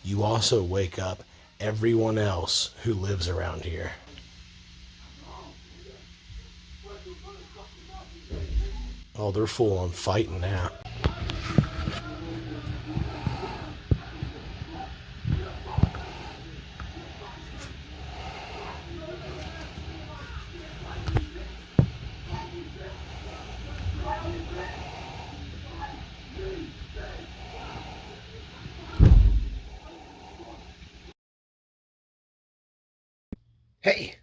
you also wake up everyone else who lives around here. Oh, they're full on fighting now. Hey,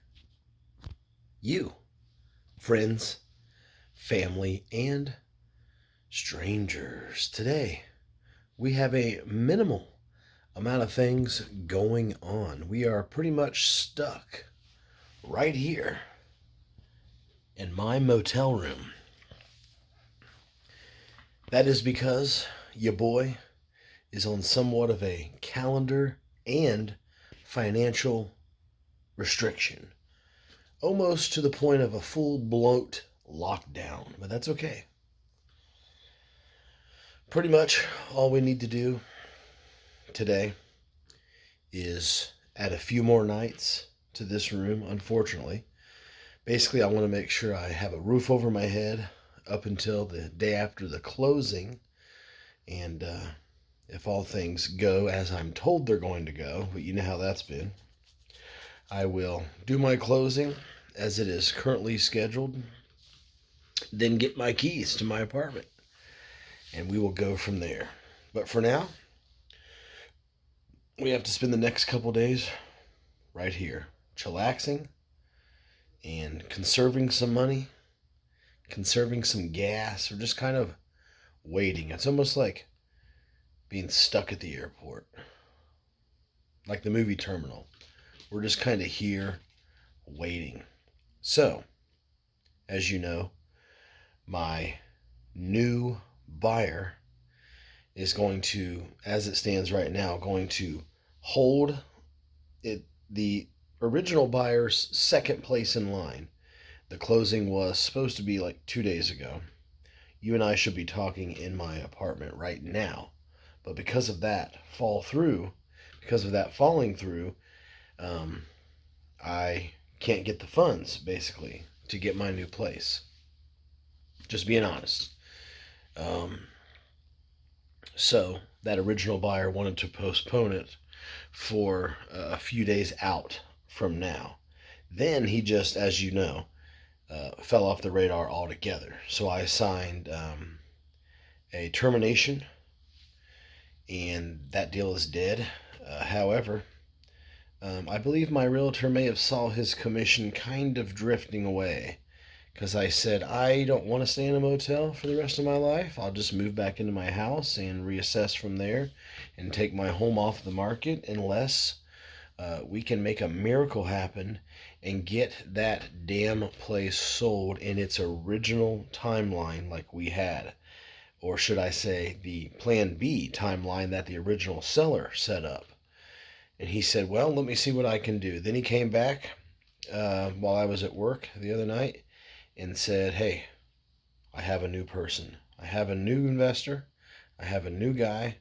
you, friends, family, and strangers. Today, we have a minimal amount of things going on. We are pretty much stuck right here in my motel room. That is because your boy is on somewhat of a calendar and financial restriction, almost to the point of a full bloat lockdown, but that's okay. Pretty much all we need to do today is add a few more nights to this room, unfortunately. Basically, I want to make sure I have a roof over my head up until the day after the closing. And if all things go as I'm told they're going to go, but you know how that's been, I will do my closing as it is currently scheduled, then get my keys to my apartment, and we will go from there. But for now, we have to spend the next couple days right here, chillaxing and conserving some money, conserving some gas, or just kind of waiting. It's almost like being stuck at the airport, like the movie Terminal. We're just kind of here waiting. So, as you know, my new buyer is going to, as it stands right now, going to hold it the original buyer's second place in line. The closing was supposed to be like 2 days ago. You and I should be talking in my apartment right now. But because of that falling through, I can't get the funds, basically, to get my new place. Just being honest. So that original buyer wanted to postpone it for a few days out from now. Then he just, as you know, fell off the radar altogether. So I signed a termination, and that deal is dead. However, I believe my realtor may have saw his commission kind of drifting away, because I said I don't want to stay in a motel for the rest of my life. I'll just move back into my house and reassess from there and take my home off the market unless we can make a miracle happen and get that damn place sold in its original timeline like we had. Or should I say the Plan B timeline that the original seller set up. And he said, well, let me see what I can do. Then he came back while I was at work the other night and said, hey, I have a new person. I have a new investor. I have a new guy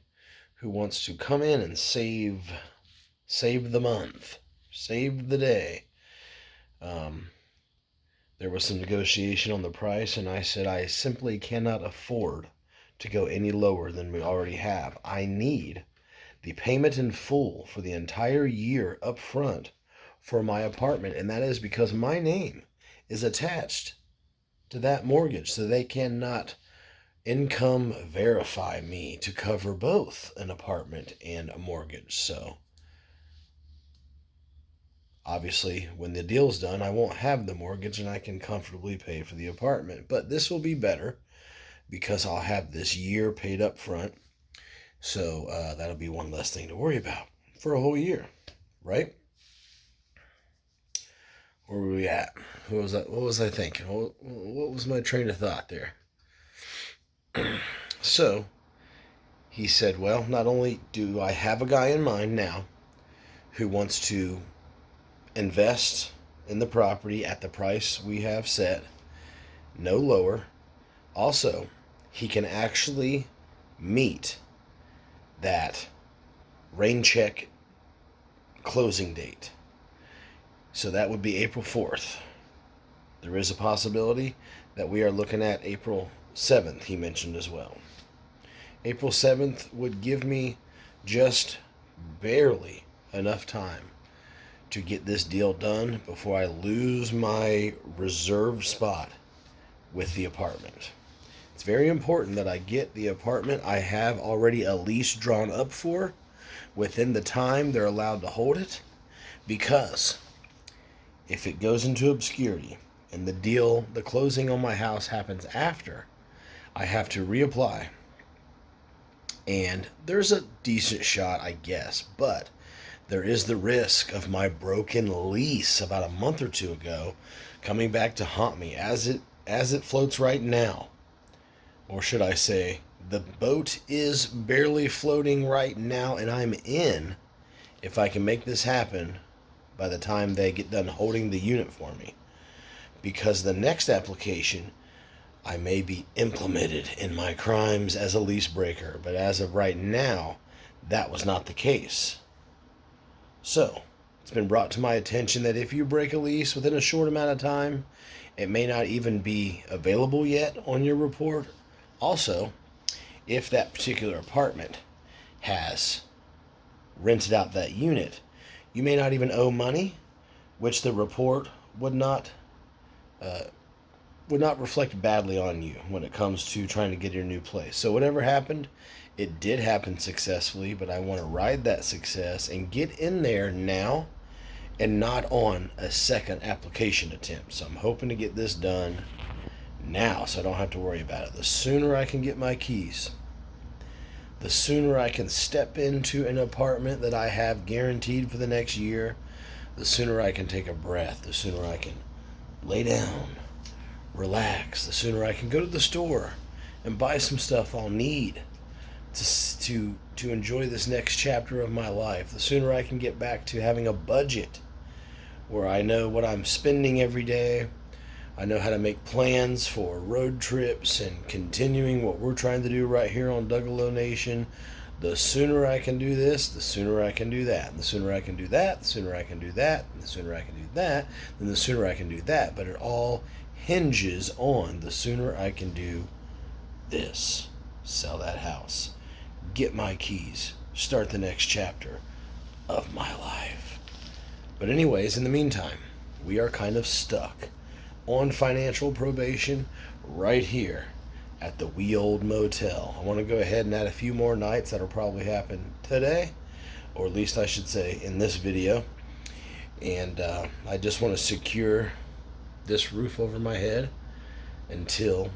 who wants to come in and save the month, save the day. There was some negotiation on the price, and I said I simply cannot afford to go any lower than we already have. I need the payment in full for the entire year up front for my apartment, and that is because my name is attached to that mortgage, so they cannot income verify me to cover both an apartment and a mortgage. So obviously, when the deal's done, I won't have the mortgage and I can comfortably pay for the apartment. But this will be better because I'll have this year paid up front. So that'll be one less thing to worry about for a whole year, right? Where were we at? What was I thinking? What was my train of thought there? So he said, well, not only do I have a guy in mind now who wants to invest in the property at the price we have set, no lower. Also, he can actually meet that rain check closing date. So that would be April 4th. There is a possibility that we are looking at April 7th, he mentioned as well. April 7th would give me just barely enough time to get this deal done before I lose my reserved spot with the apartment. It's very important that I get the apartment I have already a lease drawn up for within the time they're allowed to hold it, because if it goes into obscurity and the closing on my house happens after, I have to reapply. And there's a decent shot, I guess, but there is the risk of my broken lease about a month or two ago coming back to haunt me as it floats right now. Or should I say, the boat is barely floating right now, and I'm in if I can make this happen by the time they get done holding the unit for me. Because the next application, I may be implemented in my crimes as a lease breaker, but as of right now, that was not the case. So, it's been brought to my attention that if you break a lease within a short amount of time, it may not even be available yet on your report. Also, if that particular apartment has rented out that unit, you may not even owe money, which the report would not reflect badly on you when it comes to trying to get your new place. So whatever happened, it did happen successfully, but I want to ride that success and get in there now and not on a second application attempt. So I'm hoping to get this done now so I don't have to worry about it. The sooner I can get my keys, the sooner I can step into an apartment that I have guaranteed for the next year, the sooner I can take a breath, the sooner I can lay down, relax, the sooner I can go to the store and buy some stuff I'll need to enjoy this next chapter of my life, the sooner I can get back to having a budget where I know what I'm spending every day. I know how to make plans for road trips and continuing what we're trying to do right here on Duggalo Nation. The sooner I can do this, the sooner I can do that. And the sooner I can do that, the sooner I can do that. And the sooner I can do that, then the sooner I can do that. But it all hinges on the sooner I can do this. Sell that house. Get my keys. Start the next chapter of my life. But anyways, in the meantime, we are kind of stuck on financial probation right here at the wee old motel. I want to go ahead and add a few more nights. That'll probably happen today, or at least I should say in this video. And I just want to secure this roof over my head until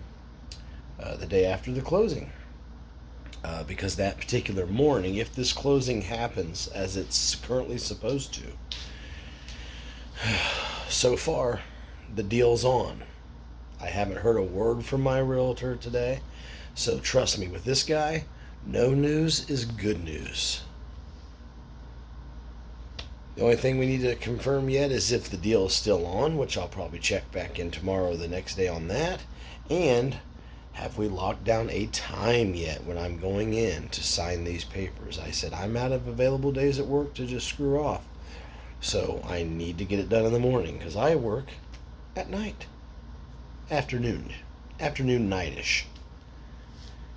the day after the closing. Because that particular morning, if this closing happens as it's currently supposed to, so far the deal's on. I haven't heard a word from my realtor today, so trust me, with this guy, no news is good news. The only thing we need to confirm yet is if the deal is still on, which I'll probably check back in tomorrow or the next day on that, and have we locked down a time yet when I'm going in to sign these papers. I said I'm out of available days at work to just screw off, so I need to get it done in the morning because I work at night. Afternoon nightish.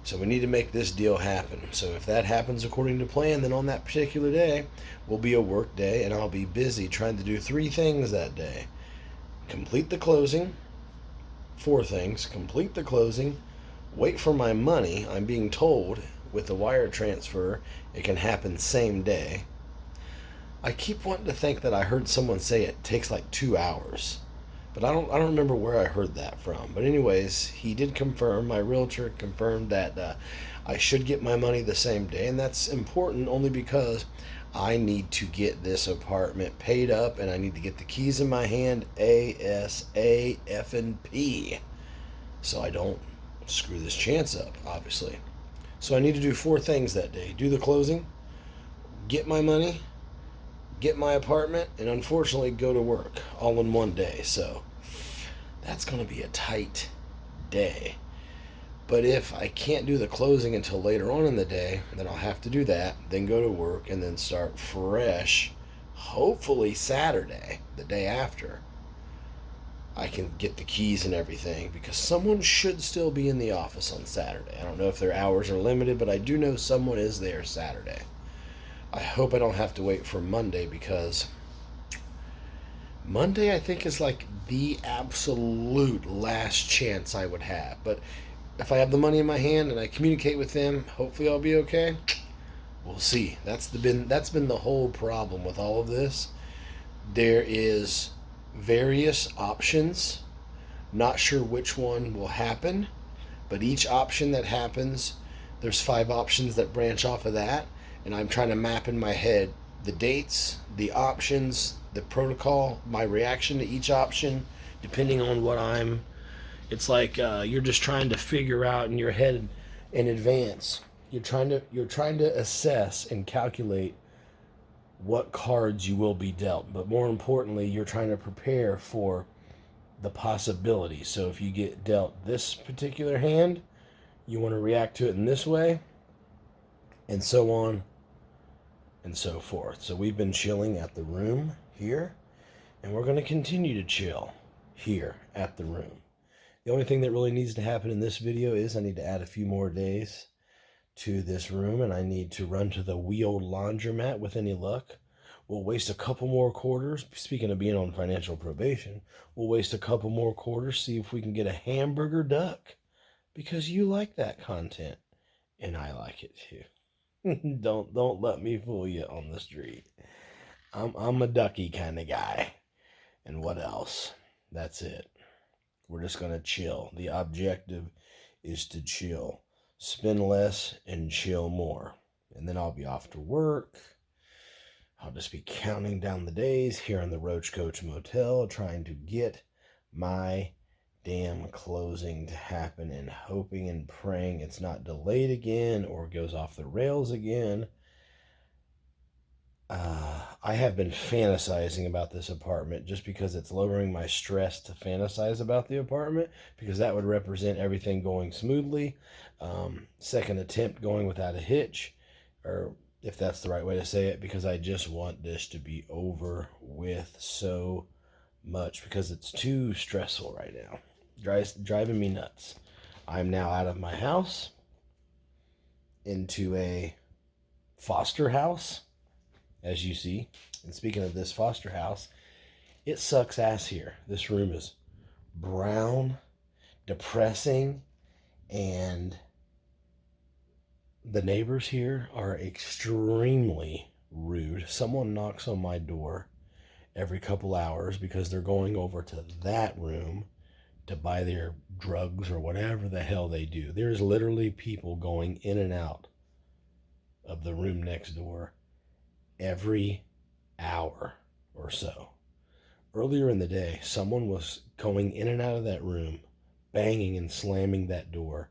So we need to make this deal happen. So if that happens according to plan, then on that particular day will be a work day, and I'll be busy trying to do 3 things that day. Complete the closing. 4 things. Complete the closing. Wait for my money. I'm being told with the wire transfer it can happen same day. I keep wanting to think that I heard someone say it takes like 2 hours. But I don't remember where I heard that from. But anyways, he did confirm, my realtor confirmed that I should get my money the same day. And that's important only because I need to get this apartment paid up and I need to get the keys in my hand ASAP. So I don't screw this chance up, obviously. So I need to do 4 things that day. Do the closing, get my money, get my apartment, and unfortunately go to work all in one day. So that's going to be a tight day. But if I can't do the closing until later on in the day, then I'll have to do that, then go to work, and then start fresh. Hopefully Saturday, the day after, I can get the keys and everything, because someone should still be in the office on Saturday. I don't know if their hours are limited, but I do know someone is there Saturday. I hope I don't have to wait for Monday, because Monday, I think, is like the absolute last chance I would have. But if I have the money in my hand and I communicate with them, hopefully I'll be okay. We'll see. That's been the whole problem with all of this. There is various options. Not sure which one will happen, but each option that happens, there's 5 options that branch off of that, and I'm trying to map in my head the dates, the options, the protocol, my reaction to each option, depending on what I'm. It's like you're just trying to figure out in your head in advance. You're trying to assess and calculate what cards you will be dealt, but more importantly, you're trying to prepare for the possibility. So if you get dealt this particular hand, you want to react to it in this way, and so on and so forth. So we've been chilling at the room here, and we're going to continue to chill here at the room. The only thing that really needs to happen in this video is I need to add a few more days to this room, and I need to run to the wheeled laundromat with any luck. We'll waste a couple more quarters. Speaking of being on financial probation, we'll waste a couple more quarters, see if we can get a hamburger duck, because you like that content, and I like it too. Don't let me fool you on the street. I'm a ducky kind of guy. And what else? That's it. We're just going to chill. The objective is to chill. Spend less and chill more. And then I'll be off to work. I'll just be counting down the days here in the Roach Coach Motel, trying to get my damn closing to happen, and hoping and praying it's not delayed again or goes off the rails again. I have been fantasizing about this apartment just because it's lowering my stress to fantasize about the apartment, because that would represent everything going smoothly. Second attempt going without a hitch, or if that's the right way to say it, because I just want this to be over with so much, because it's too stressful right now. Driving me nuts. I'm now out of my house into a foster house, as you see. And speaking of this foster house, it sucks ass here. This room is brown, depressing, and the neighbors here are extremely rude. Someone knocks on my door every couple hours because they're going over to that room to buy their drugs or whatever the hell they do. There's literally people going in and out of the room next door every hour or so. Earlier in the day, someone was going in and out of that room, banging and slamming that door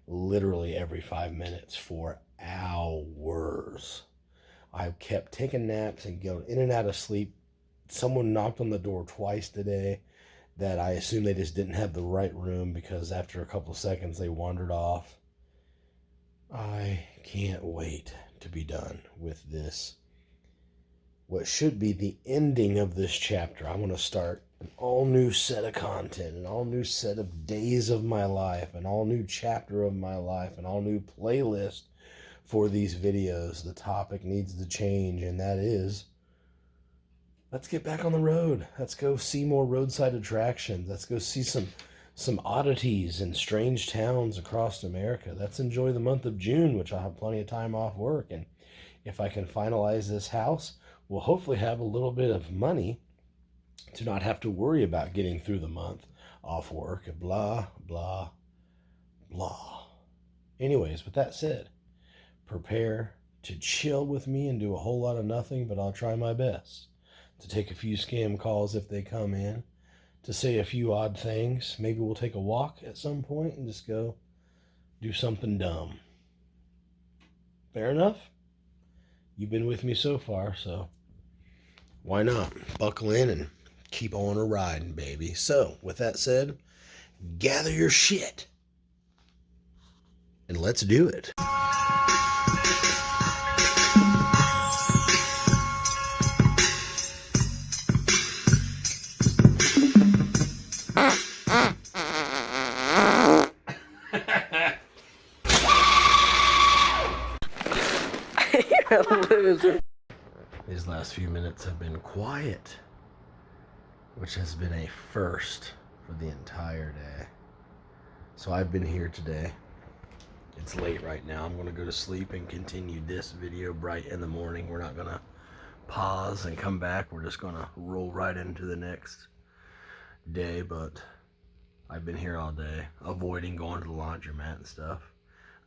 literally every 5 minutes for hours. I kept taking naps and going in and out of sleep. Someone knocked on the door twice today that I assume they just didn't have the right room, because after a couple seconds they wandered off. I can't wait to be done with this. What should be the ending of this chapter. I want to start an all new set of content, an all new set of days of my life, an all new chapter of my life, an all new playlist for these videos. The topic needs to change, and that is, let's get back on the road. Let's go see more roadside attractions. Let's go see some oddities in strange towns across America. Let's enjoy the month of June, which I'll have plenty of time off work. And if I can finalize this house, we'll hopefully have a little bit of money to not have to worry about getting through the month off work, and blah, blah, blah. Anyways, with that said, prepare to chill with me and do a whole lot of nothing, but I'll try my best to take a few scam calls if they come in, to say a few odd things. Maybe we'll take a walk at some point and just go do something dumb. Fair enough? You've been with me so far, so why not? Buckle in and keep on a riding, baby. So, with that said, gather your shit. and let's do it. You're a loser. These last few minutes have been quiet, which has been a first for the entire day. So I've been here today. It's late right now. I'm going to go to sleep and continue this video bright in the morning. We're not going to pause and come back. We're just going to roll right into the next day. But I've been here all day, avoiding going to the laundromat and stuff.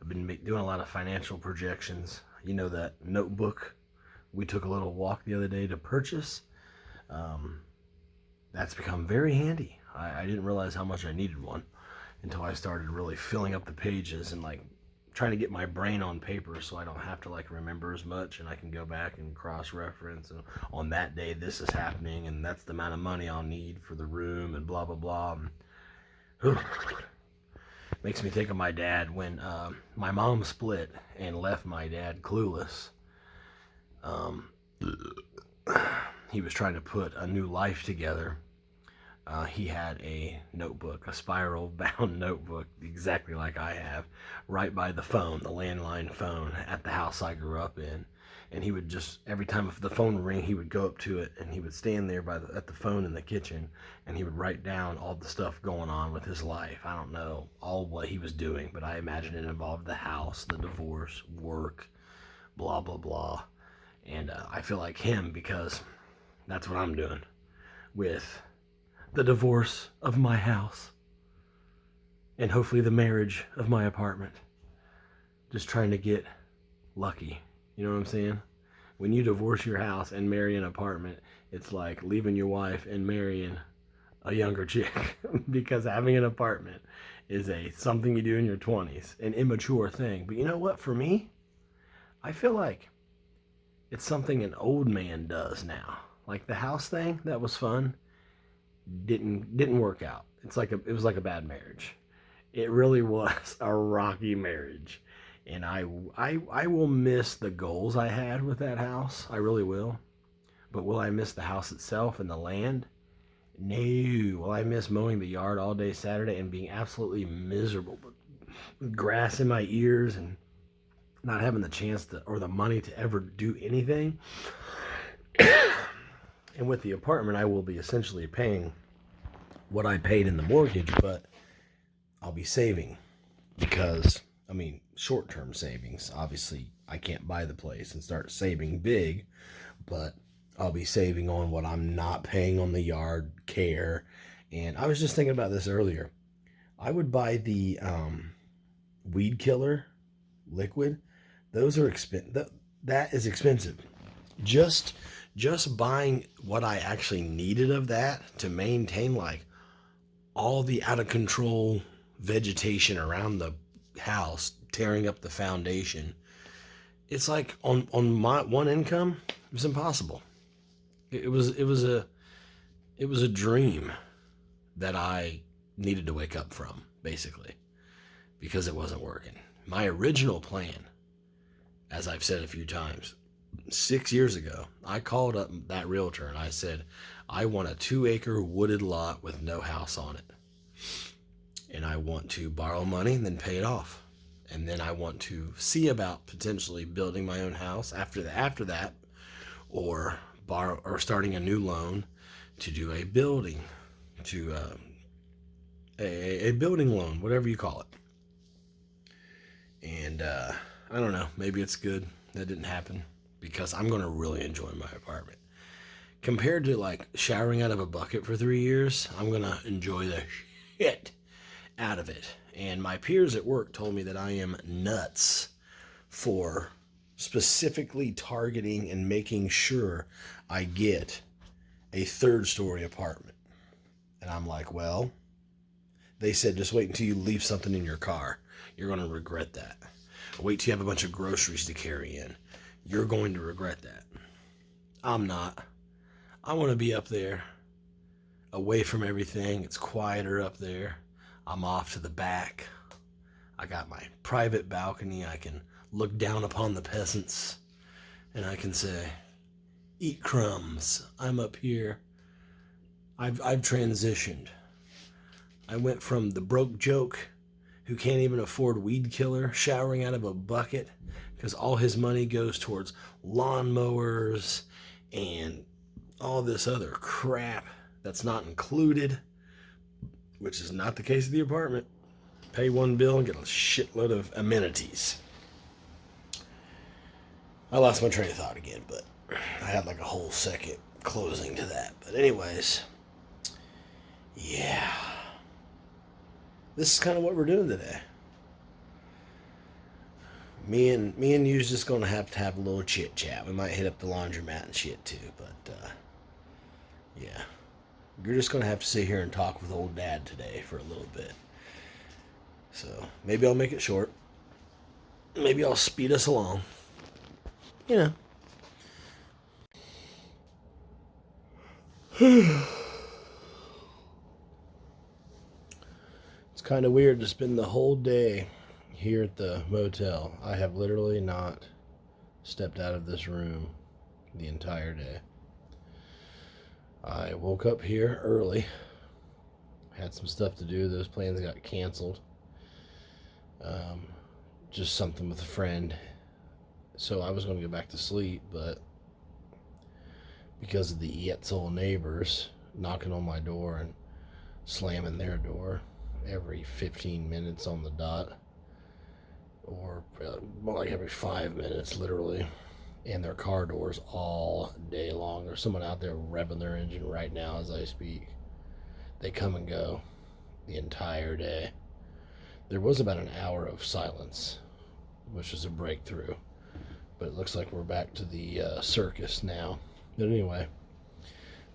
I've been doing a lot of financial projections. You know that notebook we took a little walk the other day to purchase? That's become very handy. I didn't realize how much I needed one until I started really filling up the pages and like trying to get my brain on paper so I don't have to like remember as much, and I can go back and cross-reference, and on that day this is happening and that's the amount of money I'll need for the room and blah blah blah. Makes me think of my dad when my mom split and left my dad clueless. He was trying to put a new life together. He had a notebook, a spiral bound notebook, exactly like I have, right by the phone, the landline phone at the house I grew up in. And he would just, every time the phone would ring, he would go up to it and he would stand there at the phone in the kitchen, and he would write down all the stuff going on with his life. I don't know all what he was doing, but I imagine it involved the house, the divorce, work, blah, blah, blah. And I feel like him because that's what I'm doing with the divorce of my house and hopefully the marriage of my apartment. Just trying to get lucky. You know what I'm saying? When you divorce your house and marry an apartment, it's like leaving your wife and marrying a younger chick because having an apartment is something you do in your 20s, an immature thing. But you know what? For me, I feel like it's something an old man does now. Like the house thing, that was fun, didn't work out. It was like a bad marriage. It really was a rocky marriage. And I will miss the goals I had with that house. I really will. But will I miss the house itself and the land? No. Will I miss mowing the yard all day Saturday and being absolutely miserable with grass in my ears and not having the chance to or the money to ever do anything? And with the apartment, I will be essentially paying what I paid in the mortgage, but I'll be saving because, I mean, short-term savings. Obviously, I can't buy the place and start saving big, but I'll be saving on what I'm not paying on the yard care. And I was just thinking about this earlier. I would buy the weed killer liquid. Those are expensive. That is expensive. Just buying what I actually needed of that to maintain like all the out of control vegetation around the house, tearing up the foundation. It's like on my one income, it was impossible. It was a dream that I needed to wake up from, basically, because it wasn't working. My original plan, as I've said a few times, 6 years ago, I called up that realtor and I said, I want a 2-acre wooded lot with no house on it. And I want to borrow money and then pay it off. And then I want to see about potentially building my own house after that, or starting a new loan to do a building, to a building loan, whatever you call it. And I don't know, maybe it's good that didn't happen because I'm going to really enjoy my apartment. Compared to like showering out of a bucket for 3 years, I'm going to enjoy the shit out of it. And my peers at work told me that I am nuts for specifically targeting and making sure I get a 3rd-story apartment. And I'm like, well, they said just wait until you leave something in your car. You're going to regret that. Wait till you have a bunch of groceries to carry in. You're going to regret that. I'm not. I want to be up there, away from everything. It's quieter up there. I'm off to the back. I got my private balcony. I can look down upon the peasants and I can say, eat crumbs. I'm up here. I've transitioned. I went from the broke joke who can't even afford weed killer showering out of a bucket because all his money goes towards lawnmowers and all this other crap that's not included, which is not the case of the apartment. Pay one bill and get a shitload of amenities. I lost my train of thought again, but I had like a whole second closing to that. But anyways, yeah. This is kind of what we're doing today. Me and you's just gonna have to have a little chit chat. We might hit up the laundromat and shit too, but yeah. You're just gonna have to sit here and talk with old dad today for a little bit. So maybe I'll make it short. Maybe I'll speed us along. You know. It's kind of weird to spend the whole day here at the motel. I have literally not stepped out of this room the entire day. I woke up here early, had some stuff to do. Those plans got canceled. Just something with a friend. So I was going to go back to sleep, but because of the Etzel neighbors knocking on my door and slamming their door every 15 minutes on the dot, or more like every 5 minutes literally, and their car doors all day long. There's someone out there revving their engine right now as I speak. They come and go the entire day. There was about an hour of silence, which is a breakthrough, but it looks like we're back to the circus now. But anyway,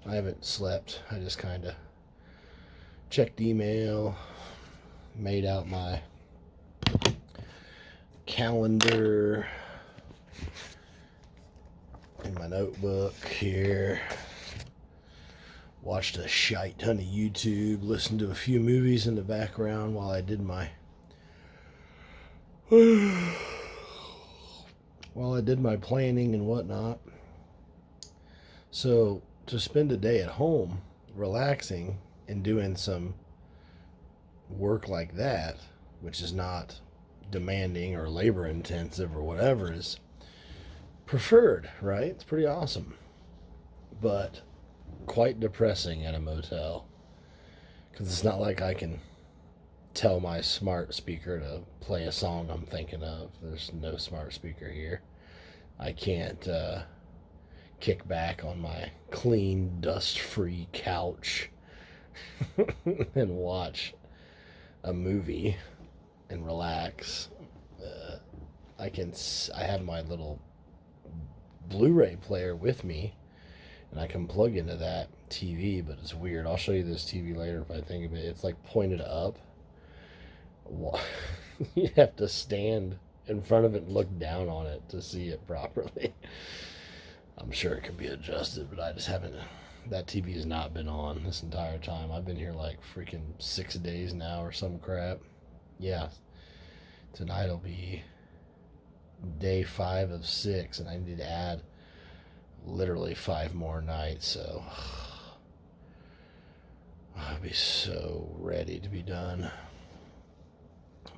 I haven't slept. I just kind of checked email, made out my calendar in my notebook here, watched a shite ton of YouTube, listened to a few movies in the background while I did my planning and whatnot. So to spend a day at home relaxing and doing some work like that, which is not demanding or labor intensive or whatever, is preferred, right? It's pretty awesome, but quite depressing at a motel, because it's not like I can tell my smart speaker to play a song I'm thinking of. There's no smart speaker here. I can't kick back on my clean, dust-free couch and watch a movie and relax. I have my little Blu-ray player with me, and I can plug into that TV, but it's weird. I'll show you this TV later if I think of it. It's like pointed up. You have to stand in front of it and look down on it to see it properly. I'm sure it can be adjusted, but I just haven't. That TV has not been on this entire time. I've been here like freaking 6 days now or some crap. Yeah. Tonight will be day 5 of 6, and I need to add literally 5 more nights, so I'll be so ready to be done.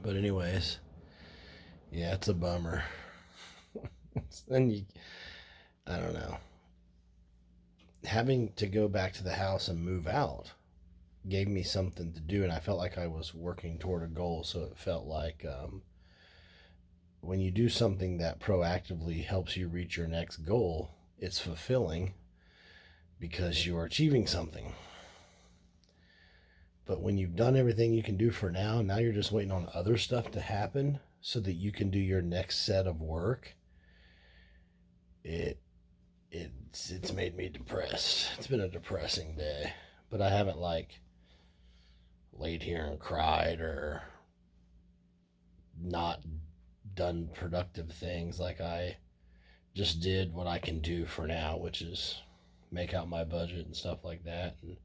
But anyways, yeah, it's a bummer. Then I don't know. Having to go back to the house and move out gave me something to do, and I felt like I was working toward a goal. So it felt like when you do something that proactively helps you reach your next goal, it's fulfilling because you're achieving something. But when you've done everything you can do for now you're just waiting on other stuff to happen so that you can do your next set of work. It's made me depressed. It's been a depressing day, but I haven't like laid here and cried or not done productive things. Like, I just did what I can do for now, which is make out my budget and stuff like that, and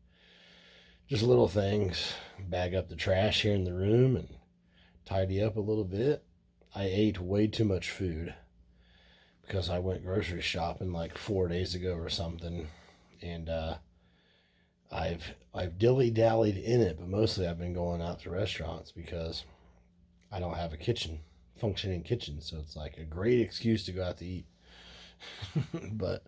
just little things, bag up the trash here in the room and tidy up a little bit. I ate way too much food because I went grocery shopping like 4 days ago or something, and I've dilly-dallied in it, but mostly I've been going out to restaurants because I don't have a functioning kitchen, so it's like a great excuse to go out to eat. But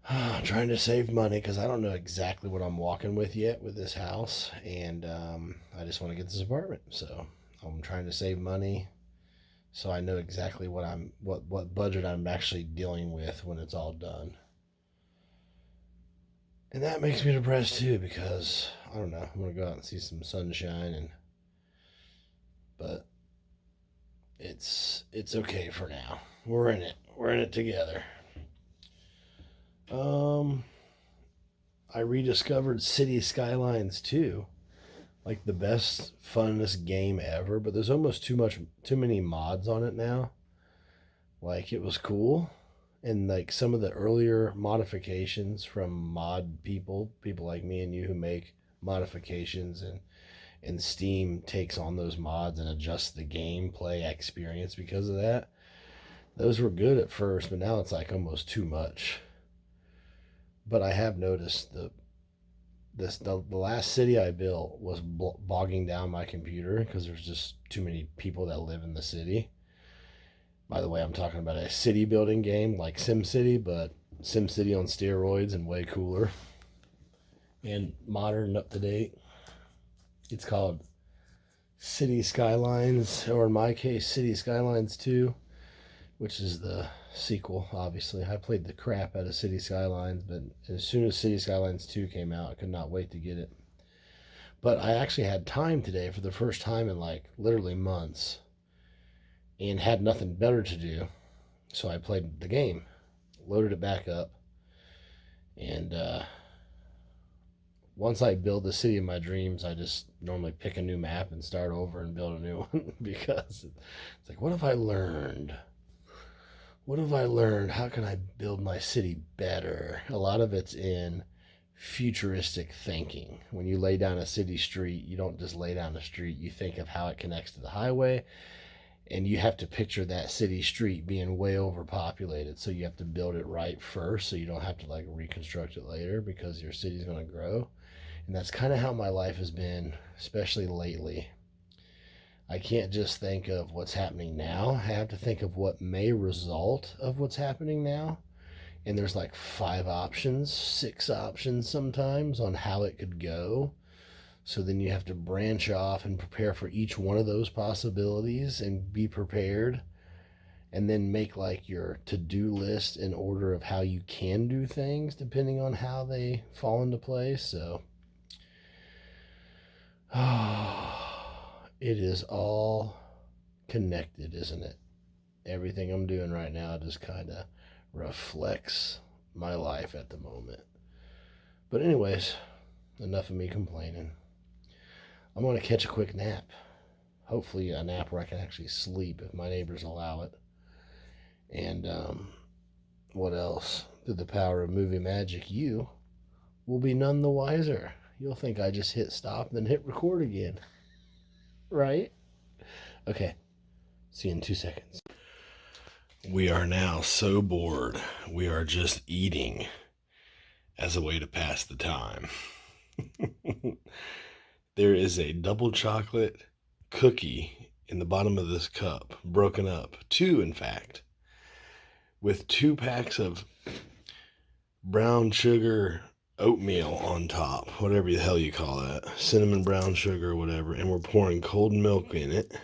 I'm trying to save money because I don't know exactly what I'm walking with yet with this house, and I just want to get this apartment. So I'm trying to save money so I know exactly what budget I'm actually dealing with when it's all done. And that makes me depressed too because I don't know, I want to go out and see some sunshine, but it's okay for now. We're in it. We're in it together. I rediscovered City Skylines 2, like the best, funnest game ever, but there's almost too many mods on it now. Like, it was cool, and like some of the earlier modifications from mod people like me and you who make modifications, and Steam takes on those mods and adjusts the gameplay experience because of that. Those were good at first, but now it's like almost too much. But I have noticed the last city I built was bogging down my computer because there's just too many people that live in the city. By the way, I'm talking about a city building game like SimCity, but SimCity on steroids and way cooler and modern, up to date. It's called City Skylines, or in my case, City Skylines 2, which is the sequel, obviously. I played the crap out of City Skylines, but as soon as City Skylines 2 came out, I could not wait to get it. But I actually had time today for the first time in like literally months and had nothing better to do. So I played the game, loaded it back up, and once I build the city of my dreams, I just normally pick a new map and start over and build a new one because it's like, what have I learned? What have I learned? How can I build my city better? A lot of it's in futuristic thinking. When you lay down a city street, you don't just lay down a street. You think of how it connects to the highway, and you have to picture that city street being way overpopulated. So you have to build it right first so you don't have to like reconstruct it later because your city's going to grow. And that's kind of how my life has been, especially lately. I can't just think of what's happening now. I have to think of what may result of what's happening now. And there's like 5 options, 6 options sometimes on how it could go. So then you have to branch off and prepare for each one of those possibilities and be prepared. And then make like your to-do list in order of how you can do things depending on how they fall into place. So it is all connected, isn't it? Everything I'm doing right now just kind of reflects my life at the moment. But anyways, enough of me complaining. I'm going to catch a quick nap. Hopefully a nap where I can actually sleep if my neighbors allow it. And what else? Through the power of movie magic, you will be none the wiser. You'll think I just hit stop and then hit record again. Right? Okay. See you in 2 seconds. We are now so bored. We are just eating as a way to pass the time. There is a double chocolate cookie in the bottom of this cup, broken up. 2, in fact, with 2 packs of brown sugar oatmeal on top, whatever the hell you call that, cinnamon brown sugar or whatever, and we're pouring cold milk in it.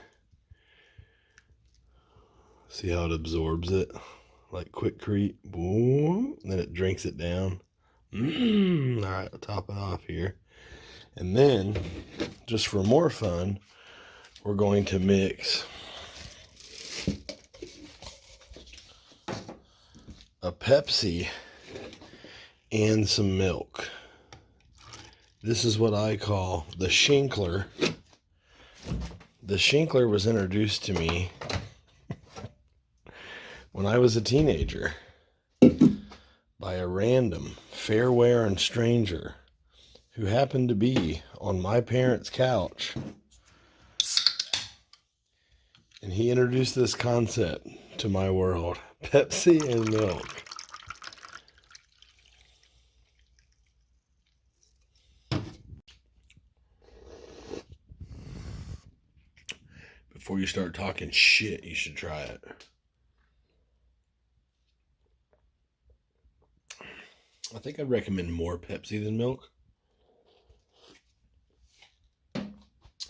See how it absorbs it? Like Quikrete, boom, then it drinks it down. All right, I'll top it off here. And then, just for more fun, we're going to mix a Pepsi and some milk. This is what I call the Shinkler. The Shinkler was introduced to me when I was a teenager by a random fair-wearing stranger who happened to be on my parents' couch And he introduced this concept to my world: Pepsi and milk. Before you start talking shit, you should try it. I think I'd recommend more Pepsi than milk.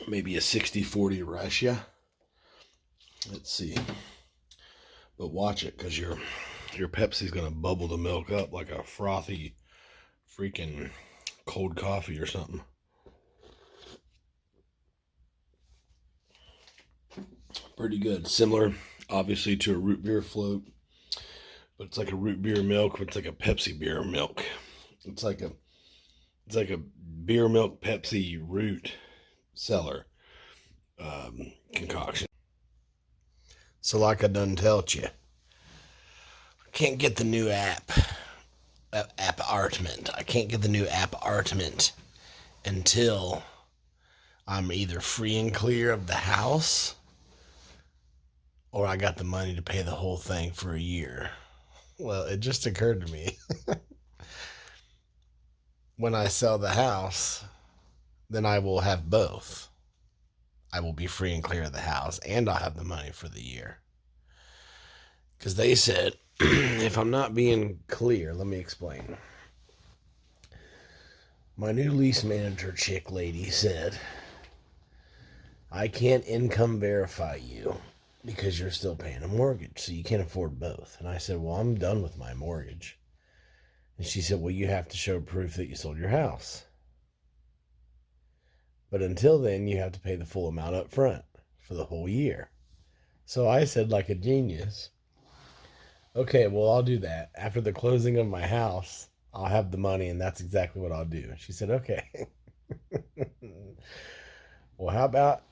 Maybe a 60-40 ratio. Let's see. But watch it, because your Pepsi's going to bubble the milk up like a frothy freaking cold coffee or something. Pretty good. Similar, obviously, to a root beer float. But it's like a root beer milk, but it's like a Pepsi beer milk. It's like a beer milk Pepsi root cellar concoction. So like I done told you, I can't get the new apartment. I can't get the new apartment until I'm either free and clear of the house, or I got the money to pay the whole thing for a year. Well, it just occurred to me. When I sell the house, then I will have both. I will be free and clear of the house, and I'll have the money for the year. Because they said, if I'm not being clear, let me explain. My new lease manager chick lady said, I can't income verify you because you're still paying a mortgage, so you can't afford both. And I said, well, I'm done with my mortgage. And she said, well, you have to show proof that you sold your house. But until then, you have to pay the full amount up front for the whole year. So I said, like a genius, okay, well, I'll do that. After the closing of my house, I'll have the money, and that's exactly what I'll do. She said, okay. Well, how about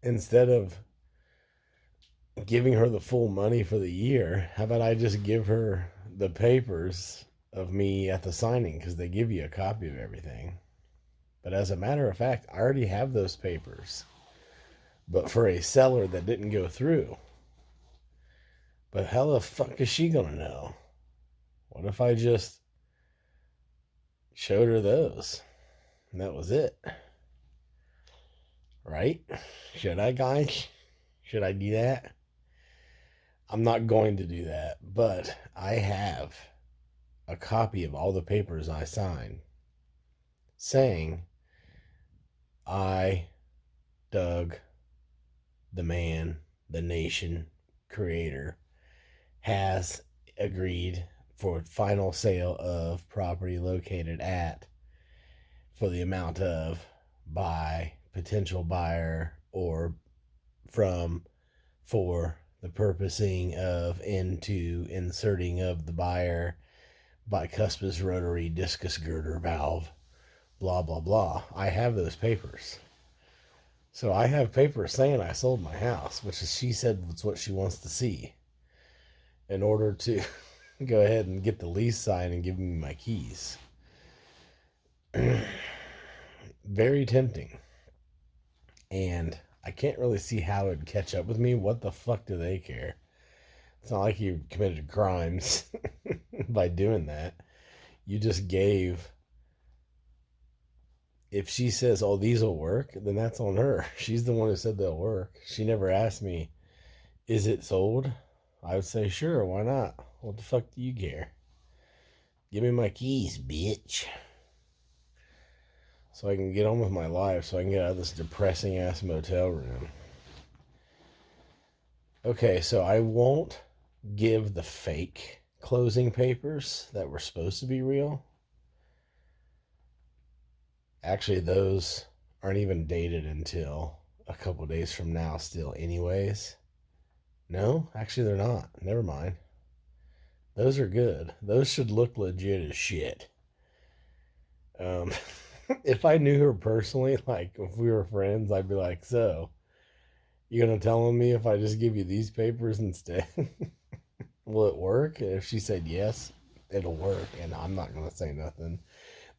instead of giving her the full money for the year, how about I just give her the papers of me at the signing, because they give you a copy of everything. But as a matter of fact, I already have those papers, but for a seller that didn't go through. But how the fuck is she gonna know? What if I just showed her those and that was it? Right? Should I, guys? Should I do that? I'm not going to do that, but I have a copy of all the papers I signed saying I, Doug, the man, the nation, creator, has agreed for final sale of property located at, for the amount of, by potential buyer, or from, for the purposing of, into inserting of the buyer, bicuspid rotary discus girder valve, blah blah blah. I have those papers. So I have papers saying I sold my house, which is, she said, was what she wants to see in order to go ahead and get the lease signed and give me my keys. Very tempting. And I can't really see how it'd catch up with me. What the fuck do they care? It's not like you committed crimes by doing that. You just gave. If she says, oh, these will work, then that's on her. She's the one who said they'll work. She never asked me, is it sold? I would say, sure, why not? What the fuck do you care? Give me my keys, bitch. So I can get on with my life, so I can get out of this depressing ass motel room. Okay, so I won't give the fake closing papers that were supposed to be real. Actually, those aren't even dated until a couple days from now still anyways. No, actually they're not. Never mind. Those are good. Those should look legit as shit. If I knew her personally, like if we were friends, I'd be like, so, you gonna tell me if I just give you these papers instead? Will it work? And if she said yes, it'll work, and I'm not gonna say nothing,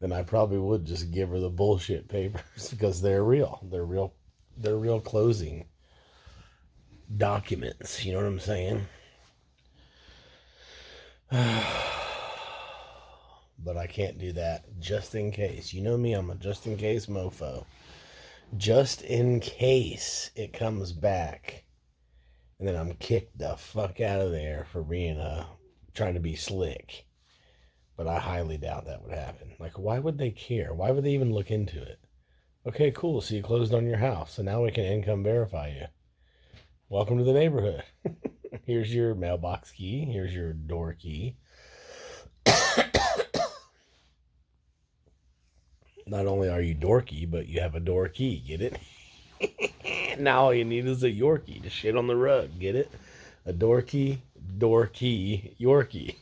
then I probably would just give her the bullshit papers because they're real. They're real closing documents. You know what I'm saying? But I can't do that just in case. You know me, I'm a just in case mofo. Just in case it comes back and then I'm kicked the fuck out of there for being trying to be slick. But I highly doubt that would happen. Like, why would they care? Why would they even look into it? Okay, cool. So you closed on your house. So now we can income verify you. Welcome to the neighborhood. Here's your mailbox key. Here's your door key. Not only are you dorky, but you have a door key. Get it? Now all you need is a Yorkie to shit on the rug. Get it? A door key, Yorkie.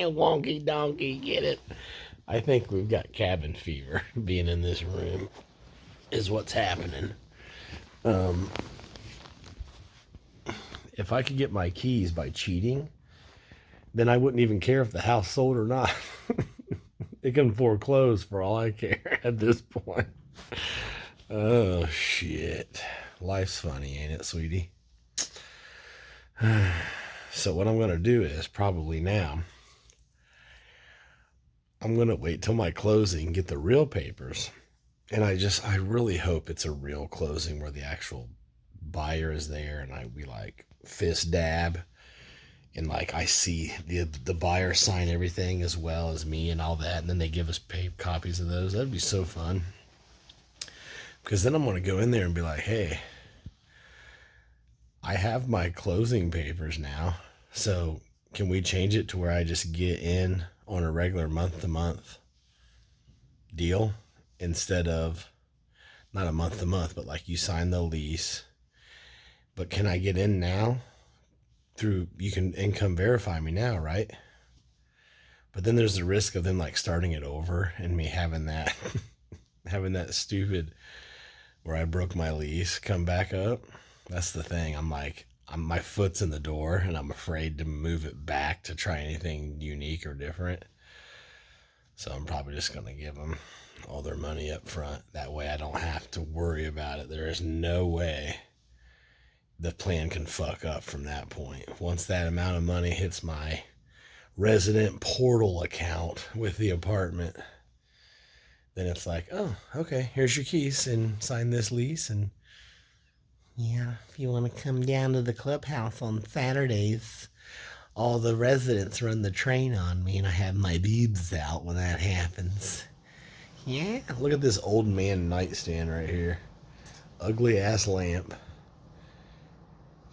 Wonky donkey. Get it? I think we've got cabin fever being in this room is what's happening. If I could get my keys by cheating, then I wouldn't even care if the house sold or not. It can foreclose for all I care at this point. Oh, shit. Life's funny, ain't it, sweetie? So what I'm going to do is probably now, I'm going to wait till my closing, get the real papers. And I really hope it's a real closing where the actual buyer is there and we like fist dab. And like I see the buyer sign everything as well as me and all that, and then they give us copies of those. That'd be so fun. Because then I'm going to go in there and be like, hey, I have my closing papers now, so can we change it to where I just get in on a regular month-to-month deal instead of, not a month-to-month, but like you sign the lease. But can I get in now? You can income verify me now, right? But then there's the risk of them like starting it over and me having that having that stupid where I broke my lease come back up. That's the thing. My foot's in the door and I'm afraid to move it back to try anything unique or different. So I'm probably just going to give them all their money up front. That way I don't have to worry about it. There is no way the plan can fuck up from that point. Once that amount of money hits my resident portal account with the apartment, then it's like, oh, okay, here's your keys and sign this lease. And yeah, if you want to come down to the clubhouse on Saturdays, all the residents run the train on me and I have my boobs out when that happens. Yeah, look at this old man nightstand right here. Ugly ass lamp.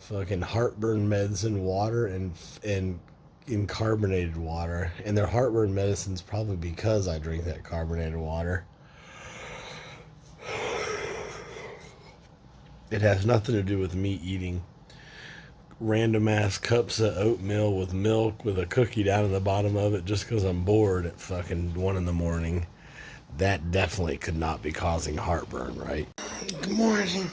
Fucking heartburn medicine, water, and carbonated water. And their heartburn medicine's probably because I drink that carbonated water. It has nothing to do with me eating random ass cups of oatmeal with milk with a cookie down at the bottom of it just because I'm bored at fucking 1 a.m. That definitely could not be causing heartburn, right? Good morning.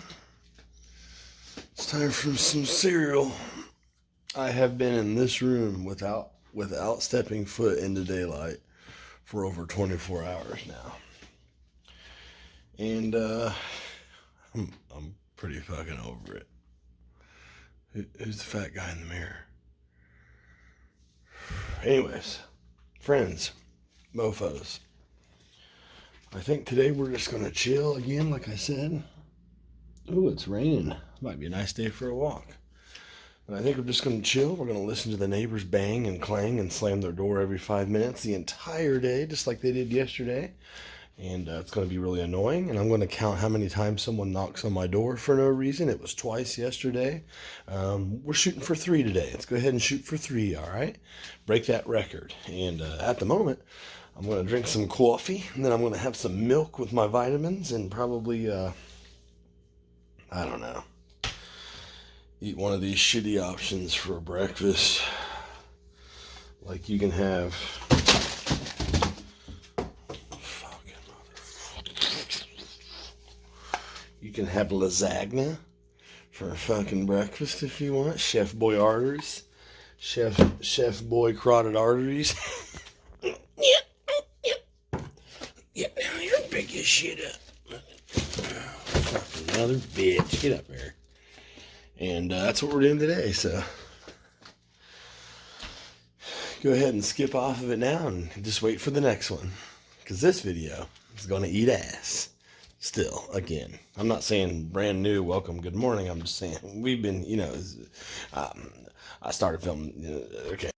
It's time for some cereal. I have been in this room without stepping foot into daylight for over 24 hours now. And I'm pretty fucking over it. Who's the fat guy in the mirror? Anyways, friends, mofos. I think today we're just going to chill again, like I said. Ooh, it's raining. Might be a nice day for a walk. And I think we're just going to chill. We're going to listen to the neighbors bang and clang and slam their door every 5 minutes the entire day, just like they did yesterday. And it's going to be really annoying. And I'm going to count how many times someone knocks on my door for no reason. It was twice yesterday. We're shooting for 3 today. Let's go ahead and shoot for 3, all right? Break that record. And at the moment, I'm going to drink some coffee. And then I'm going to have some milk with my vitamins and probably, I don't know, eat one of these shitty options for breakfast. Like you can have... You can have lasagna for fucking breakfast if you want. Chef Boyardee's. Chef Boycrotted arteries. Yeah, you're big as shit up. Fucking another bitch. Get up here. And that's what we're doing today. So go ahead and skip off of it now and just wait for the next one, because this video is going to eat ass. Still, again, I'm not saying brand new, welcome, good morning. I'm just saying we've been, I started filming, okay.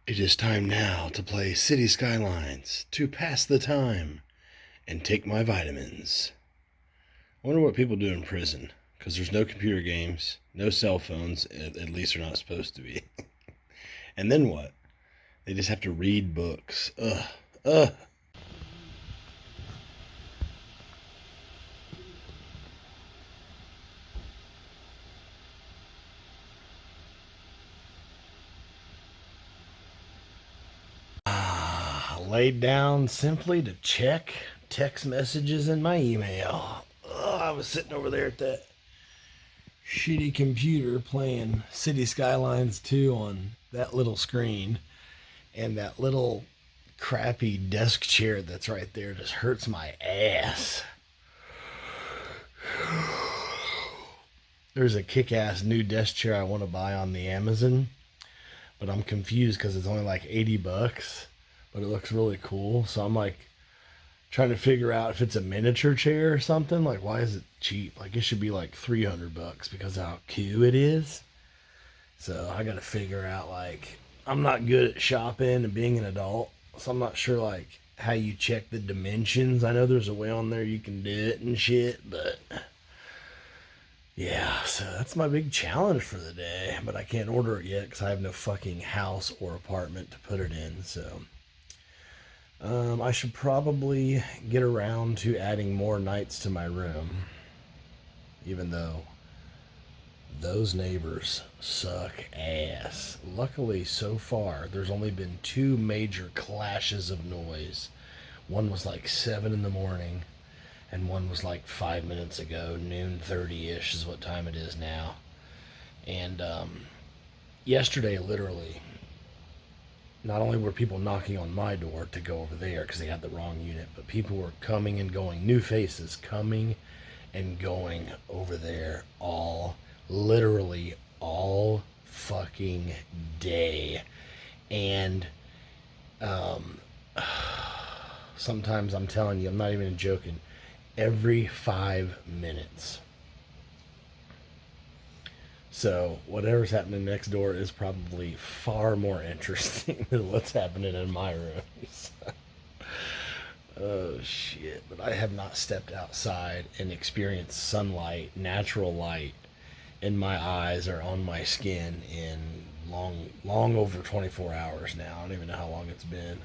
It is time now to play City Skylines to pass the time and take my vitamins. I wonder what people do in prison, because there's no computer games, no cell phones, at least they're not supposed to be. And then what? They just have to read books. Ugh. Laid down simply to check text messages in my email. I was sitting over there at that shitty computer playing City Skylines 2 on that little screen, and that little crappy desk chair that's right there just hurts my ass. There's a kick-ass new desk chair I want to buy on the Amazon, but I'm confused because it's only like $80, but it looks really cool. So I'm like trying to figure out if it's a miniature chair or something. Like, why is it cheap? Like, it should be like $300 because of how cute it is. So I got to figure out, like, I'm not good at shopping and being an adult, so I'm not sure like how you check the dimensions. I know there's a way on there you can do it and shit, but yeah, so that's my big challenge for the day. But I can't order it yet because I have no fucking house or apartment to put it in. So I should probably get around to adding more nights to my room, even though those neighbors suck ass. Luckily, so far, there's only been 2 major clashes of noise. One was like 7 in the morning, and one was like 5 minutes ago, noon 30-ish is what time it is now. And yesterday, literally, not only were people knocking on my door to go over there because they had the wrong unit, but people were coming and going, new faces coming and going over there literally all fucking day. And sometimes, I'm telling you, I'm not even joking, every 5 minutes. So whatever's happening next door is probably far more interesting than what's happening in my rooms. Oh shit. But I have not stepped outside and experienced sunlight, natural light in my eyes or on my skin in long over 24 hours now. I don't even know how long it's been.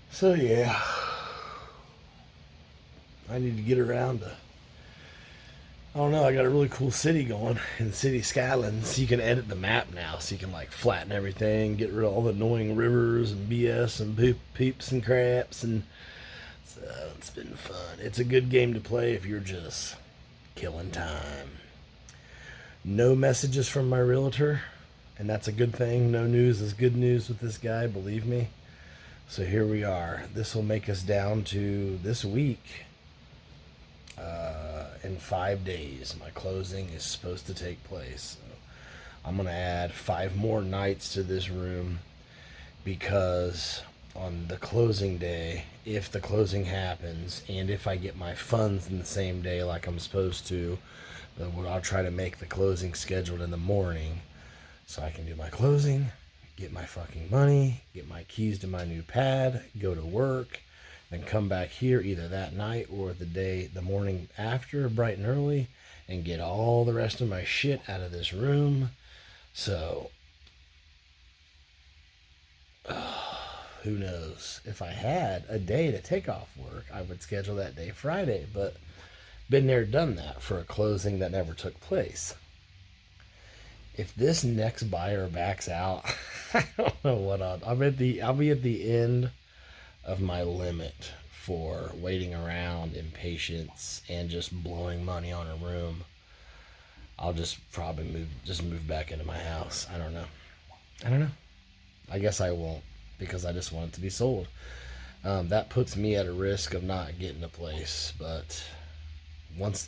So yeah, I need to get around to, I don't know, I got a really cool city going in City Skylines. You can edit the map now, so you can like flatten everything, get rid of all the annoying rivers and BS and peeps and craps, and so it's been fun. It's a good game to play if you're just killing time. No messages from my realtor, and that's a good thing. No news is good news with this guy, believe me. So here we are. This will make us down to this week. In 5 days, my closing is supposed to take place. So I'm going to add 5 more nights to this room, because on the closing day, if the closing happens, and if I get my funds in the same day like I'm supposed to, I'll try to make the closing scheduled in the morning so I can do my closing, get my fucking money, get my keys to my new pad, go to work, then come back here either that night or the morning after, bright and early, and get all the rest of my shit out of this room. So who knows? If I had a day to take off work, I would schedule that day Friday, but been there, done that for a closing that never took place. If this next buyer backs out, I don't know what I'll be at the end of my limit for waiting around, impatience, and just blowing money on a room. I'll just probably move back into my house. I don't know. I guess I won't, because I just want it to be sold. That puts me at a risk of not getting a place, but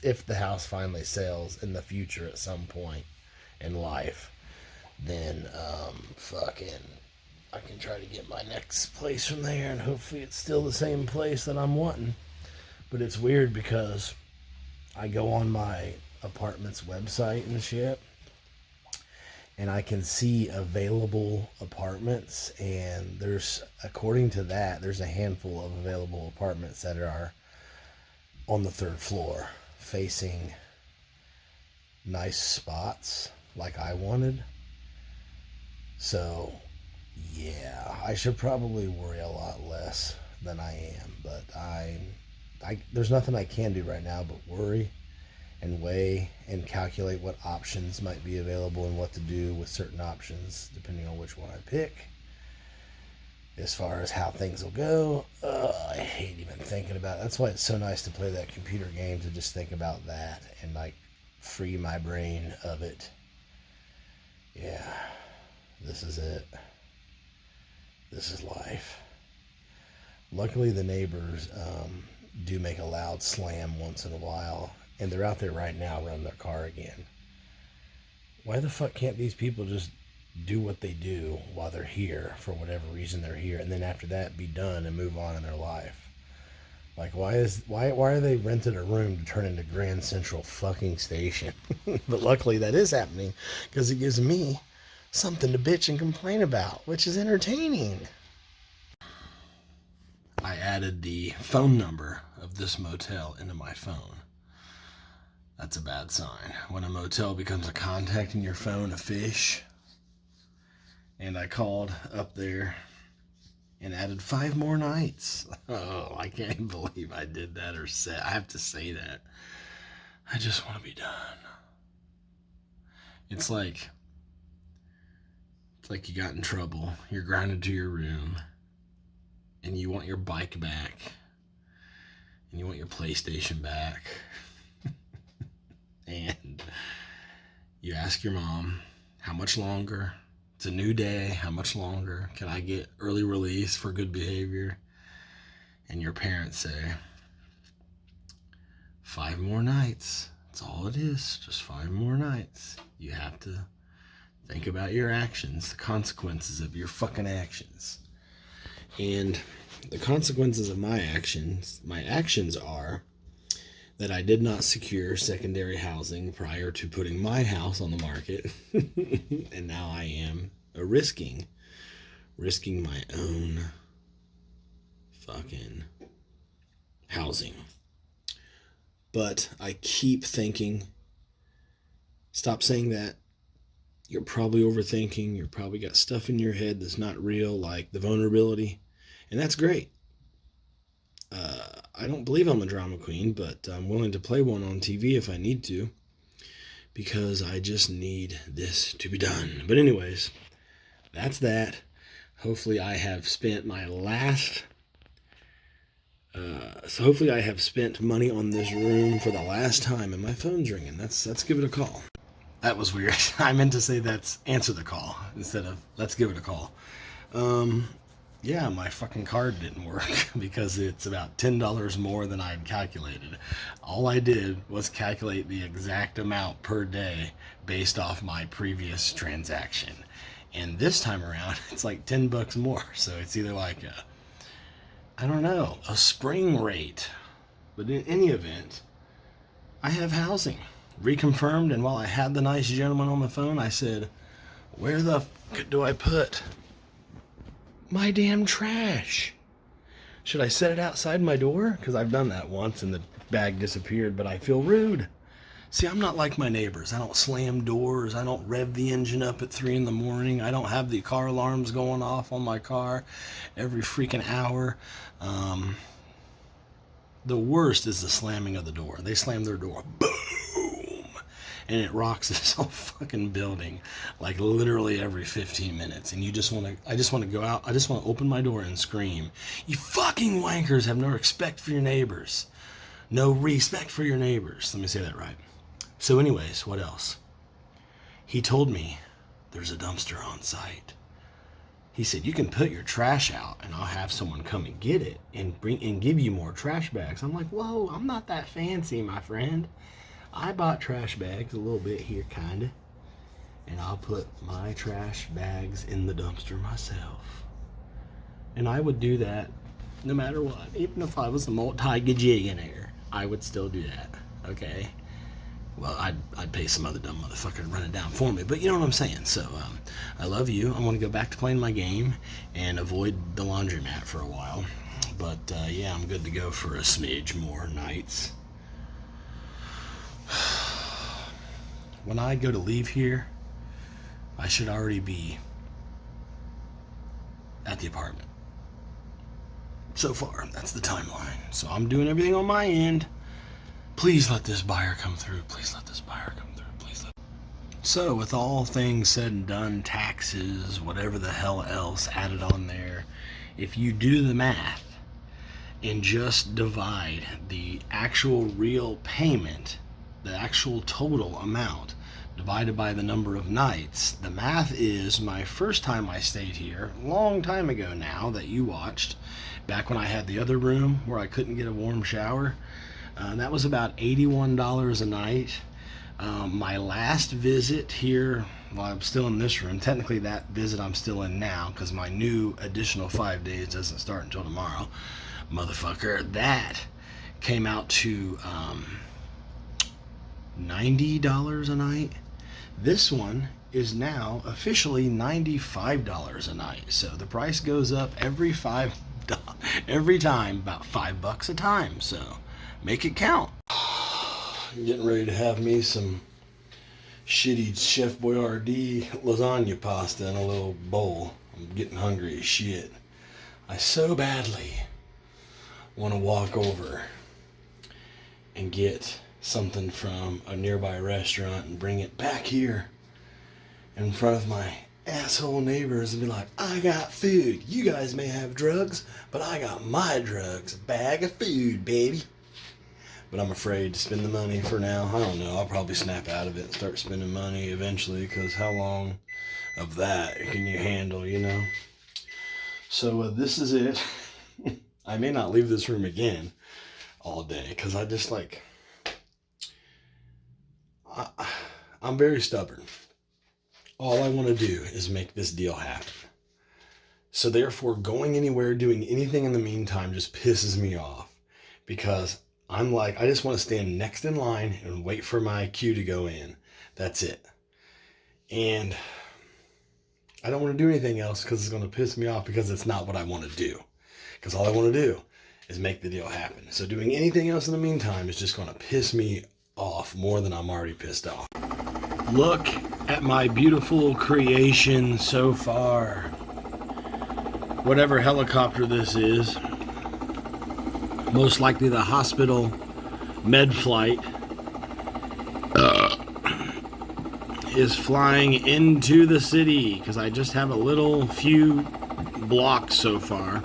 if the house finally sells in the future at some point, in life, then fucking I can try to get my next place from there, and hopefully it's still the same place that I'm wanting. But it's weird because I go on my apartment's website and shit, and I can see available apartments, and there's, according to that, there's a handful of available apartments that are on the 3rd floor facing nice spots like I wanted. So yeah, I should probably worry a lot less than I am, but I there's nothing I can do right now but worry and weigh and calculate what options might be available and what to do with certain options depending on which one I pick. As far as how things will go, I hate even thinking about it. That's why it's so nice to play that computer game, to just think about that and like free my brain of it. Yeah, this is it. This is life. Luckily, the neighbors do make a loud slam once in a while, and they're out there right now running their car again. Why the fuck can't these people just do what they do while they're here, for whatever reason they're here, and then after that be done and move on in their life? Like, why are they rented a room to turn into Grand Central fucking Station? But luckily that is happening, because it gives me something to bitch and complain about, which is entertaining. I added the phone number of this motel into my phone. That's a bad sign. When a motel becomes a contact in your phone, a fish. And I called up there and added 5 more nights. Oh, I can't even believe I did that, or said. I have to say that. I just want to be done. It's like you got in trouble. You're grounded to your room, and you want your bike back, and you want your PlayStation back. And you ask your mom, how much longer? It's a new day. How much longer? Can I get early release for good behavior? And your parents say, 5 more nights. That's all it is. Just 5 more nights. You have to think about your actions, the consequences of your fucking actions. And the consequences of my actions are that I did not secure secondary housing prior to putting my house on the market. And now I am risking my own fucking housing. But I keep thinking, stop saying that. You're probably overthinking. You're probably got stuff in your head that's not real, like the vulnerability. And that's great. I don't believe I'm a drama queen, but I'm willing to play one on TV if I need to, because I just need this to be done. But anyways, that's that. Hopefully I have spent my last... hopefully I have spent money on this room for the last time, and my phone's ringing. Let's give it a call. That was weird. I meant to say that's answer the call instead of let's give it a call. Yeah, my fucking card didn't work because it's about $10 more than I had calculated. All I did was calculate the exact amount per day based off my previous transaction. And this time around, it's like $10 more. So it's either like a spring rate. But in any event, I have housing reconfirmed. And while I had the nice gentleman on the phone, I said, where the fuck do I put my damn trash? Should I set it outside my door? Because I've done that once and the bag disappeared, but I feel rude. See, I'm not like my neighbors. I don't slam doors. I don't rev the engine up at 3 a.m. I don't have the car alarms going off on my car every freaking hour. The worst is the slamming of the door. They slam their door. Boom! And it rocks this whole fucking building like literally every 15 minutes. And I just want to go out. I just want to open my door and scream, you fucking wankers have no respect for your neighbors. No respect for your neighbors. Let me say that right. So anyways, what else? He told me there's a dumpster on site. He said, you can put your trash out and I'll have someone come and get it and give you more trash bags. I'm like, whoa, I'm not that fancy, my friend. I bought trash bags a little bit here, kinda. and I'll put my trash bags in the dumpster myself. And I would do that no matter what. Even if I was a multi-gajillionaire, I would still do that, okay? Well, I'd pay some other dumb motherfucker to run it down for me, but you know what I'm saying. So, I love you. I want to go back to playing my game and avoid the laundromat for a while. But, yeah, I'm good to go for a smidge more nights. When I go to leave here, I should already be at the apartment. So far, that's the timeline. So I'm doing everything on my end. Please let this buyer come through. Please let this buyer come through. Please let. So with all things said and done, taxes, whatever the hell else added on there, if you do the math and just divide the actual real payment, the actual total amount, divided by the number of nights, the math is, my first time I stayed here, a long time ago now, that you watched, back when I had the other room where I couldn't get a warm shower, that was about $81 a night. My last visit here, while I'm still in this room, technically that visit I'm still in now, because my new additional 5 days doesn't start until tomorrow, motherfucker, that came out to $90 a night. This one is now officially $95 a night. So the price goes up every time, about $5 a time. So make it count. I'm getting ready to have me some shitty Chef Boyardee lasagna pasta in a little bowl. I'm getting hungry as shit. I so badly want to walk over and get something from a nearby restaurant and bring it back here in front of my asshole neighbors and be like, I got food. You guys may have drugs, but I got my drugs. A bag of food, baby. But I'm afraid to spend the money for now. I don't know. I'll probably snap out of it and start spending money eventually, because how long of that can you handle, you know? So this is it. I may not leave this room again all day, because I just like... I'm very stubborn. All I want to do is make this deal happen. So therefore, going anywhere, doing anything in the meantime just pisses me off, because I'm like, I just want to stand next in line and wait for my cue to go in. That's it. And I don't want to do anything else because it's going to piss me off, because it's not what I want to do. Because all I want to do is make the deal happen. So doing anything else in the meantime is just going to piss me off more than I'm already pissed off. Look at my beautiful creation so far. Whatever helicopter this is, most likely the hospital med flight, is flying into the city, because I just have a little few blocks so far,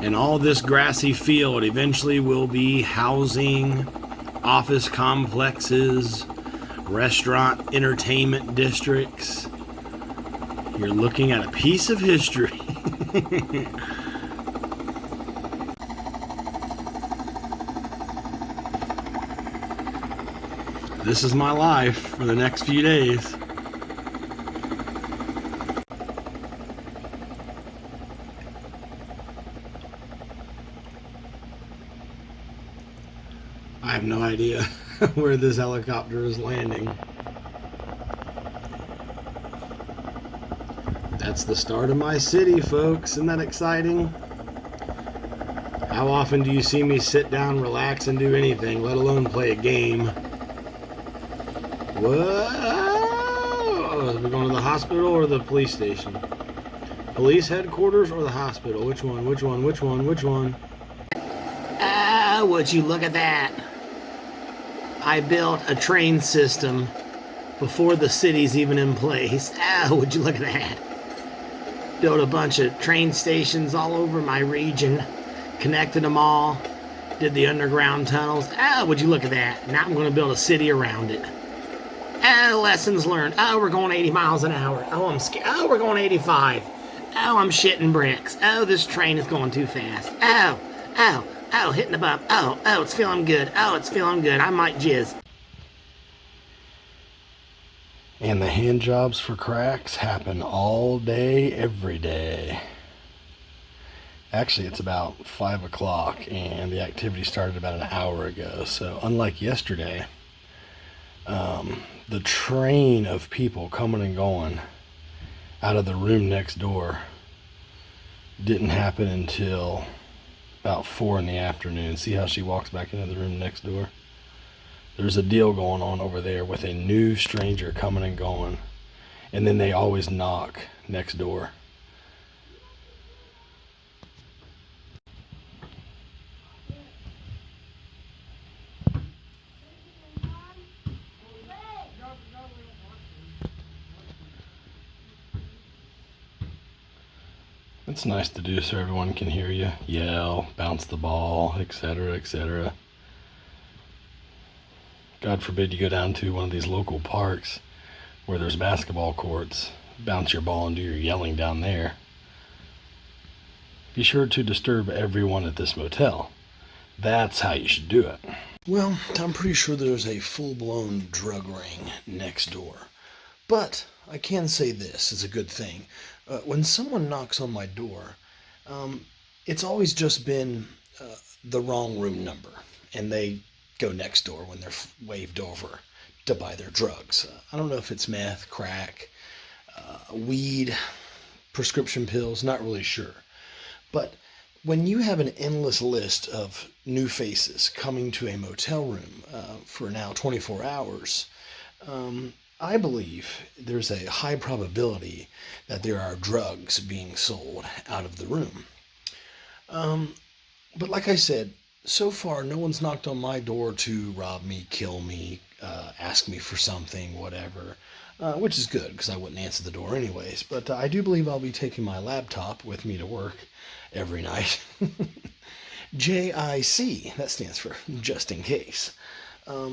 and all this grassy field eventually will be housing, office complexes, restaurant entertainment districts. You're looking at a piece of history. This is my life for the next few days. I have no idea where this helicopter is landing. That's the start of my city, folks. Isn't that exciting? How often do you see me sit down, relax, and do anything, let alone play a game? Whoa! Are we going to the hospital or the police station? Police headquarters or the hospital? Which one? Which one? Which one? Which one? Ah, would you look at that? I built a train system before the city's even in place. Ah, would you look at that? Built a bunch of train stations all over my region, connected them all, did the underground tunnels. Ah, would you look at that? Now I'm going to build a city around it. Oh, lessons learned. Oh, we're going 80 miles an hour. Oh, I'm scared. Oh, we're going 85. Oh, I'm shitting bricks. Oh, this train is going too fast. Oh, hitting the bump. Oh, it's feeling good. Oh, it's feeling good. I might jizz. And the hand jobs for cracks happen all day, every day. Actually, it's about 5 o'clock, and the activity started about an hour ago. So unlike yesterday, the train of people coming and going out of the room next door didn't happen until about 4 in the afternoon. See how she walks back into the room next door? There's a deal going on over there with a new stranger coming and going. And then they always knock next door. It's nice to do so everyone can hear you. Yell, bounce the ball, etc., etc. God forbid you go down to one of these local parks where there's basketball courts. Bounce your ball and do your yelling down there. Be sure to disturb everyone at this motel. That's how you should do it. Well, I'm pretty sure there's a full-blown drug ring next door. But I can say this is a good thing. When someone knocks on my door, it's always just been the wrong room number, and they go next door when they're waved over to buy their drugs. I don't know if it's meth, crack, weed, prescription pills, not really sure. But when you have an endless list of new faces coming to a motel room for now 24 hours, I believe there's a high probability that there are drugs being sold out of the room. But like I said, so far no one's knocked on my door to rob me, kill me, ask me for something, whatever, which is good because I wouldn't answer the door anyways. But I do believe I'll be taking my laptop with me to work every night. JIC, that stands for just in case.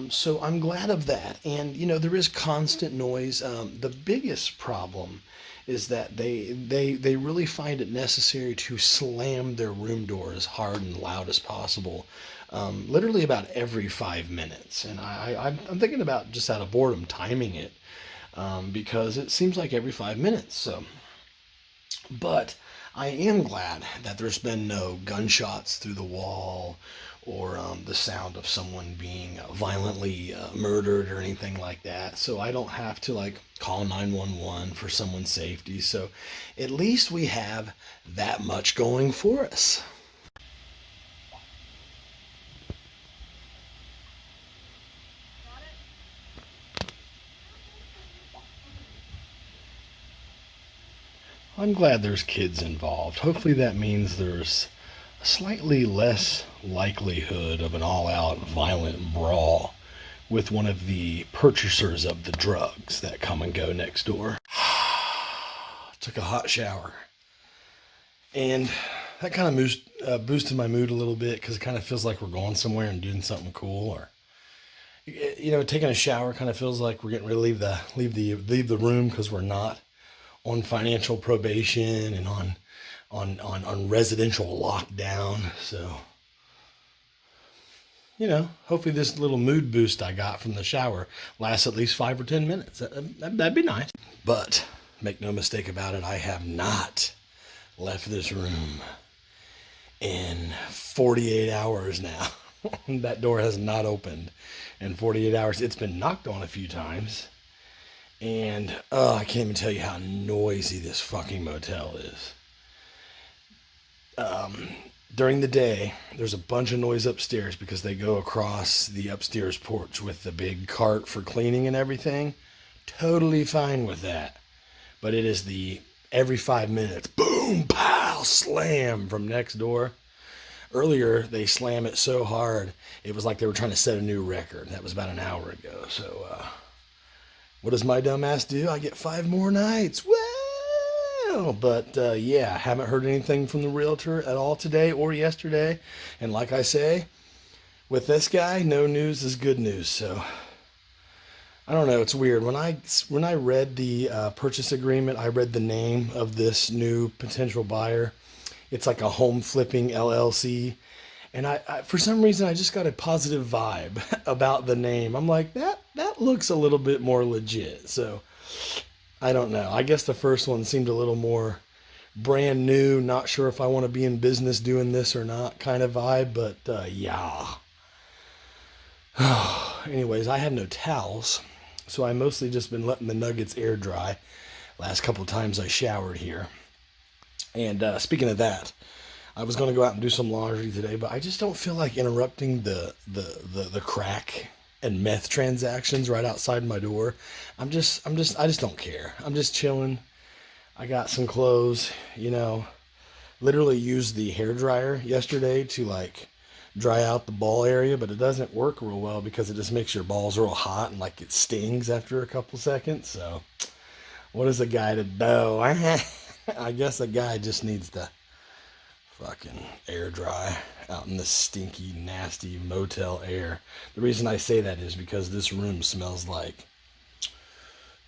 So I'm glad of that. And, there is constant noise. The biggest problem is that they really find it necessary to slam their room door as hard and loud as possible, literally about every 5 minutes. And I'm thinking about, just out of boredom, timing it, because it seems like every 5 minutes. But I am glad that there's been no gunshots through the wall, or the sound of someone being violently murdered or anything like that. So I don't have to call 911 for someone's safety. So at least we have that much going for us. I'm glad there's kids involved. Hopefully that means there's a slightly less likelihood of an all-out violent brawl with one of the purchasers of the drugs that come and go next door. Took a hot shower, and that kind of boosted my mood a little bit, because it kind of feels like we're going somewhere and doing something cool. Or taking a shower kind of feels like we're getting ready to leave the room, because we're not on financial probation and on residential lockdown. So, hopefully this little mood boost I got from the shower lasts at least 5 or 10 minutes. That'd be nice. But make no mistake about it, I have not left this room in 48 hours now. That door has not opened in 48 hours. It's been knocked on a few times. And I can't even tell you how noisy this fucking motel is. During the day, there's a bunch of noise upstairs because they go across the upstairs porch with the big cart for cleaning and everything. Totally fine with that. But it is the every 5 minutes, boom, pow, slam from next door. Earlier, they slam it so hard, it was like they were trying to set a new record. That was about an hour ago. So, what does my dumb ass do? I get 5 more nights. Well, but yeah, haven't heard anything from the realtor at all today or yesterday. And like I say, with this guy, no news is good news. So I don't know. It's weird. When I read the purchase agreement, I read the name of this new potential buyer. It's like a home flipping LLC. And I for some reason, I just got a positive vibe about the name. I'm like, that looks a little bit more legit. So I don't know. I guess the first one seemed a little more brand new. Not sure if I want to be in business doing this or not kind of vibe. But yeah. Anyways, I had no towels. So I mostly just been letting the nuggets air dry. Last couple of times I showered here. And speaking of that, I was going to go out and do some laundry today, but I just don't feel like interrupting the crack and meth transactions right outside my door. I just don't care. I'm just chilling. I got some clothes, literally used the hair dryer yesterday to like dry out the ball area, but it doesn't work real well because it just makes your balls real hot and like it stings after a couple seconds. So what is a guy to do? I guess a guy just needs to fucking air dry out in the stinky, nasty motel air. The reason I say that is because this room smells like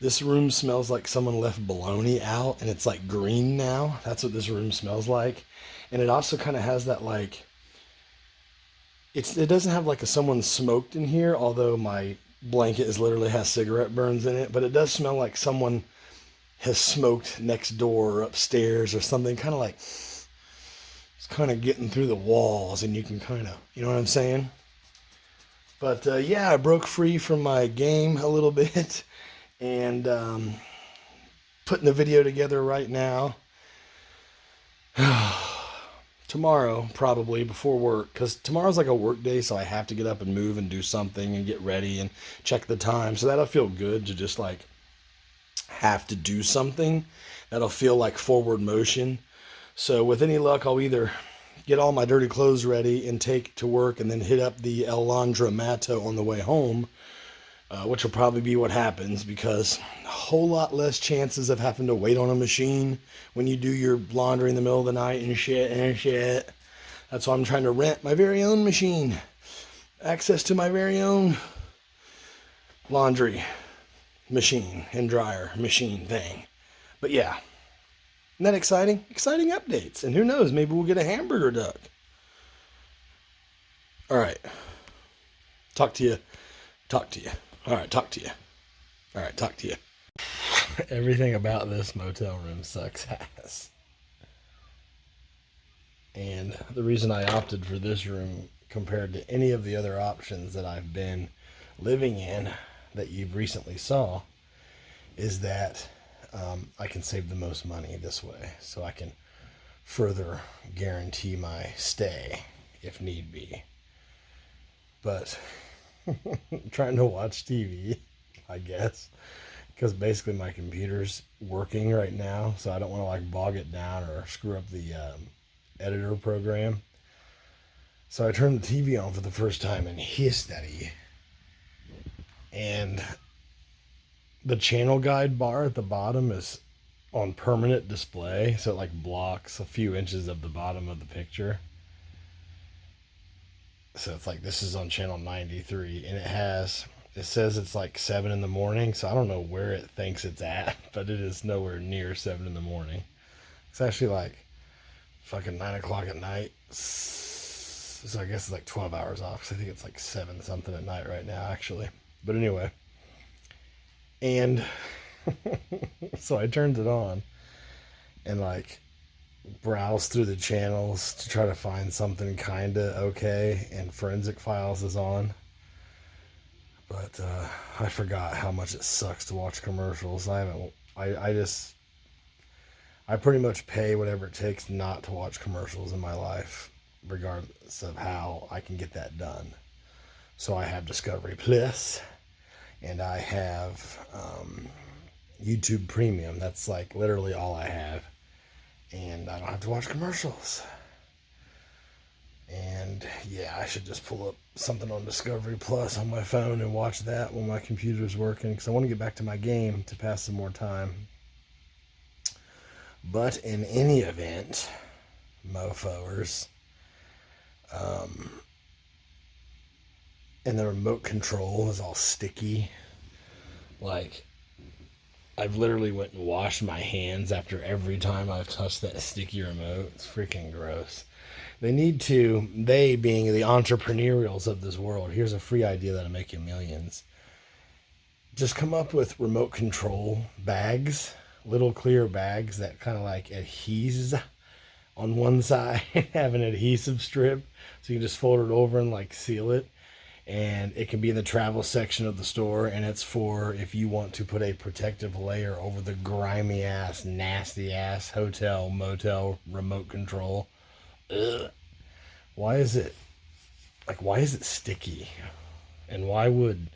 someone left bologna out and it's like green now. That's what this room smells like. And it also kind of has that like it doesn't have like a someone smoked in here, although my blanket is literally has cigarette burns in it, but it does smell like someone has smoked next door or upstairs or something, kind of like it's kind of getting through the walls and you can kind of, you know what I'm saying? But yeah, I broke free from my game a little bit and putting the video together right now. Tomorrow, probably before work, because tomorrow's like a work day, so I have to get up and move and do something and get ready and check the time. So that'll feel good to just like have to do something. That'll feel like forward motion. So with any luck, I'll either get all my dirty clothes ready and take to work and then hit up the El Laundromato on the way home, which will probably be what happens because a whole lot less chances of having to wait on a machine when you do your laundry in the middle of the night and shit. That's why I'm trying to rent my very own machine. Access to my very own laundry machine and dryer machine thing. But yeah, isn't that exciting? Exciting updates. And who knows, maybe we'll get a hamburger duck. All right. Talk to you. All right, talk to you. Everything about this motel room sucks ass. And the reason I opted for this room compared to any of the other options that I've been living in that you've recently saw is that I can save the most money this way. So I can further guarantee my stay if need be. But trying to watch TV, I guess, because basically my computer's working right now, so I don't want to like bog it down or screw up the editor program. So I turned the TV on for the first time and history, and the channel guide bar at the bottom is on permanent display, so it like blocks a few inches of the bottom of the picture. So it's like this is on channel 93 and it says it's like 7 in the morning, so I don't know where it thinks it's at, but it is nowhere near 7 in the morning. It's actually like fucking 9 o'clock at night. So I guess it's like 12 hours off, because I think it's like 7 something at night right now actually. But anyway, and so I turned it on and like browse through the channels to try to find something kinda okay, and Forensic Files is on, but I forgot how much it sucks to watch commercials. I pretty much pay whatever it takes not to watch commercials in my life, regardless of how I can get that done. So I have Discovery Plus and I have YouTube Premium. That's like literally all I have. And I don't have to watch commercials. And yeah, I should just pull up something on Discovery Plus on my phone and watch that when my computer's working, because I want to get back to my game to pass some more time. But in any event, mofoers, and the remote control is all sticky. Like, I've literally went and washed my hands after every time I've touched that sticky remote. It's freaking gross. they being the entrepreneurials of this world, here's a free idea that'll make you millions. Just come up with remote control bags, little clear bags that kind of like adheses on one side, have an adhesive strip, so you can just fold it over and like seal it. And it can be in the travel section of the store, and it's for if you want to put a protective layer over the grimy ass, nasty ass hotel, motel remote control. Ugh. Why is it sticky? And why would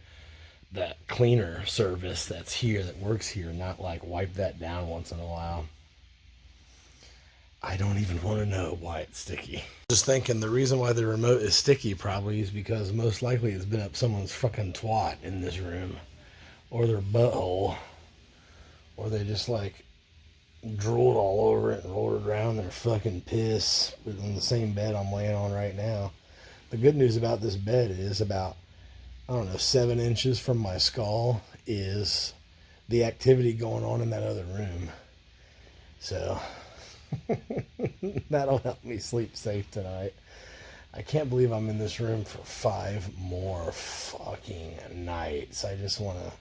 that cleaner service that's here, that works here, not like wipe that down once in a while? I don't even want to know why it's sticky. Just thinking the reason why the remote is sticky probably is because most likely it's been up someone's fucking twat in this room, or their butthole, or they just like drooled all over it and rolled it around their fucking piss on the same bed I'm laying on right now. The good news about this bed is about, I don't know, 7 inches from my skull is the activity going on in that other room. So that'll help me sleep safe tonight. I can't believe I'm in this room for 5 more fucking nights. I just want to,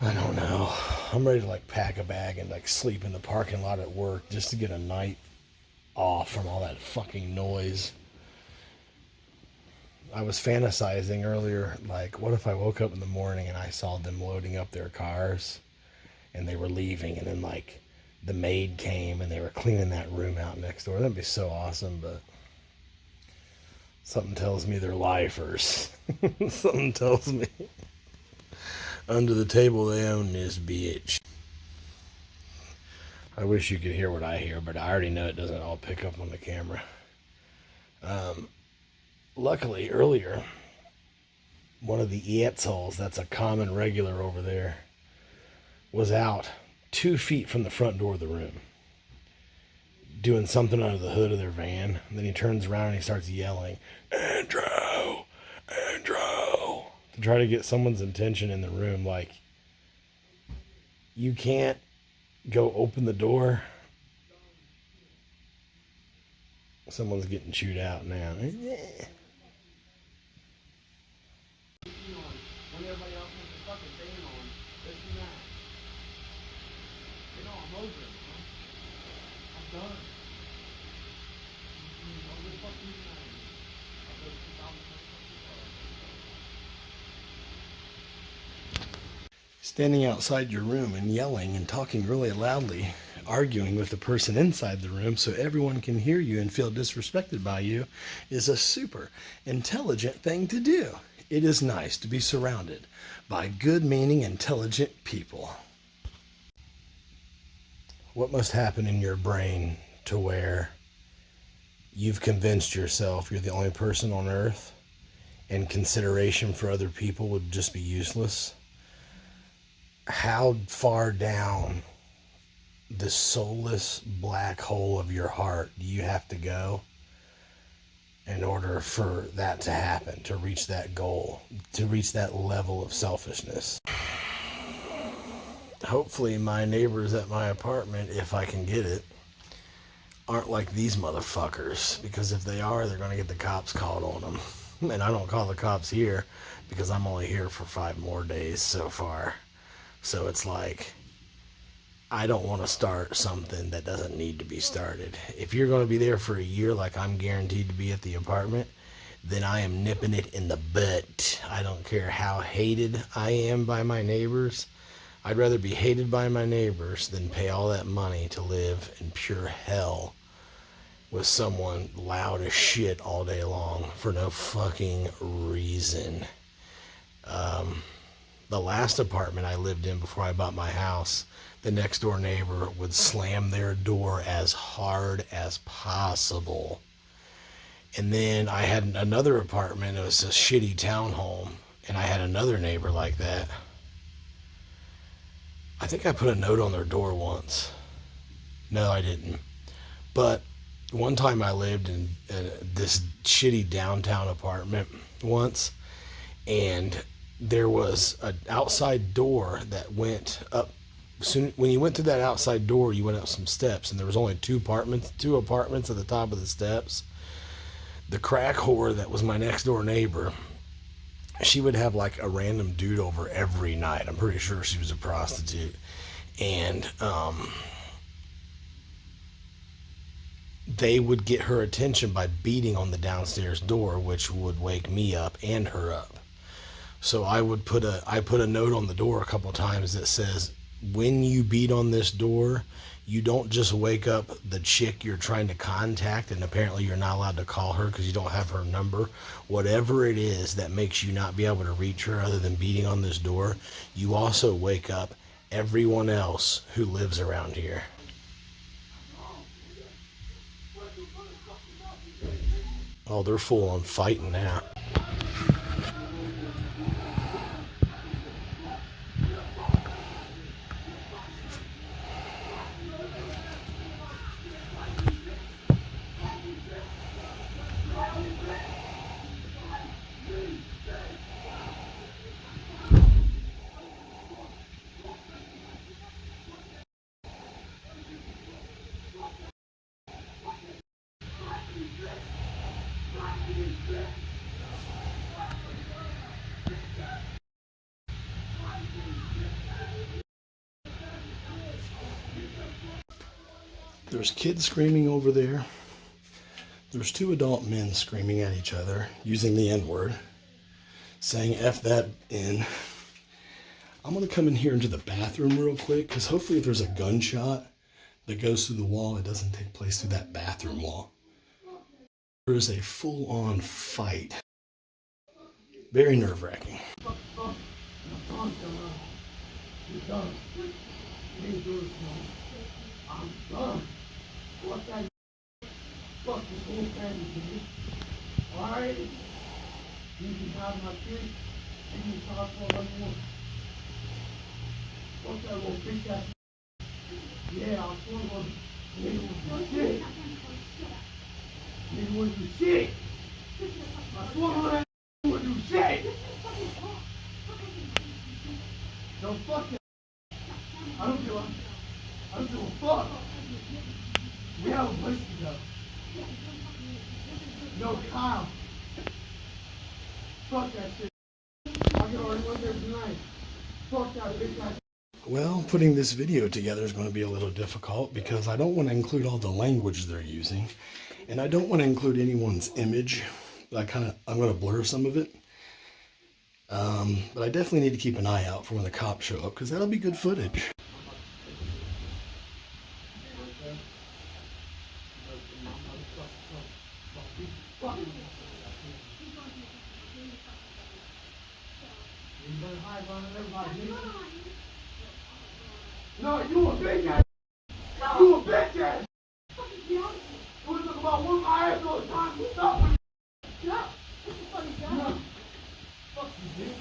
I don't know. I'm ready to like pack a bag and like sleep in the parking lot at work just to get a night off from all that fucking noise. I was fantasizing earlier, like, what if I woke up in the morning and I saw them loading up their cars and they were leaving, and then like the maid came and they were cleaning that room out next door? That'd be so awesome, but something tells me they're lifers. Something tells me under the table they own this bitch. I wish you could hear what I hear, but I already know it doesn't all pick up on the camera. Luckily, earlier, one of the Eetzols, that's a common regular over there, was out 2 feet from the front door of the room, doing something under the hood of their van. And then he turns around and he starts yelling, Andrew, Andrew, to try to get someone's attention in the room. Like, you can't go open the door. Someone's getting chewed out now. When everybody else has a fucking thing on, let's do that. You know, I'm over it, man. I'm done. Standing outside your room and yelling and talking really loudly, arguing with the person inside the room so everyone can hear you and feel disrespected by you, is a super intelligent thing to do. It is nice to be surrounded by good-meaning, intelligent people. What must happen in your brain to where you've convinced yourself you're the only person on earth and consideration for other people would just be useless? How far down the soulless black hole of your heart do you have to go in order for that to happen, to reach that goal, to reach that level of selfishness? Hopefully my neighbors at my apartment, if I can get it, aren't like these motherfuckers, because if they are, they're going to get the cops called on them. And I don't call the cops here because I'm only here for 5 more days so far. So it's like, I don't want to start something that doesn't need to be started. If you're going to be there for a year like I'm guaranteed to be at the apartment, then I am nipping it in the butt. I don't care how hated I am by my neighbors. I'd rather be hated by my neighbors than pay all that money to live in pure hell with someone loud as shit all day long for no fucking reason. The last apartment I lived in before I bought my house, the next door neighbor would slam their door as hard as possible. And then I had another apartment. It was a shitty townhome, and I had another neighbor like that. I think I put a note on their door once. No, I didn't. But one time I lived in this shitty downtown apartment once, and there was an outside door that went up when you went through that outside door, you went up some steps, and there was only two apartments at the top of the steps. The crack whore that was my next door neighbor, she would have like a random dude over every night. I'm pretty sure she was a prostitute. And they would get her attention by beating on the downstairs door, which would wake me up and her up. So I put a note on the door a couple of times that says, when you beat on this door, you don't just wake up the chick you're trying to contact, and apparently you're not allowed to call her because you don't have her number. Whatever it is that makes you not be able to reach her other than beating on this door, you also wake up everyone else who lives around here. Oh, they're full on fighting now. There's kids screaming over there. There's two adult men screaming at each other, using the N-word, saying F that in. I'm going to come in here into the bathroom real quick, because hopefully if there's a gunshot that goes through the wall, it doesn't take place through that bathroom wall. There is a full-on fight. Very nerve-wracking. I'm done. Fuck that. Fuck this whole family, dude. Alright? You can have my kid, and you can talk for one more. Fuck that little bitch ass. Yeah, I'm going to nigga was do shit. Nigga wouldn't do shit. I swear on that wouldn't do shit. No, fuck that. I don't give a fuck. We have a place to go. No, Kyle. Fuck that shit. I can already went there tonight. Fuck that bitch. Well, putting this video together is going to be a little difficult because I don't want to include all the language they're using, and I don't want to include anyone's image. I'm going to blur some of it. But I definitely need to keep an eye out for when the cops show up, because that'll be good footage. No, you a bitch ass. You a bitch ass. You was talking about one of my ass all the time. What's up with you? Yeah. What's the funny guy? No. Fuck you, bitch.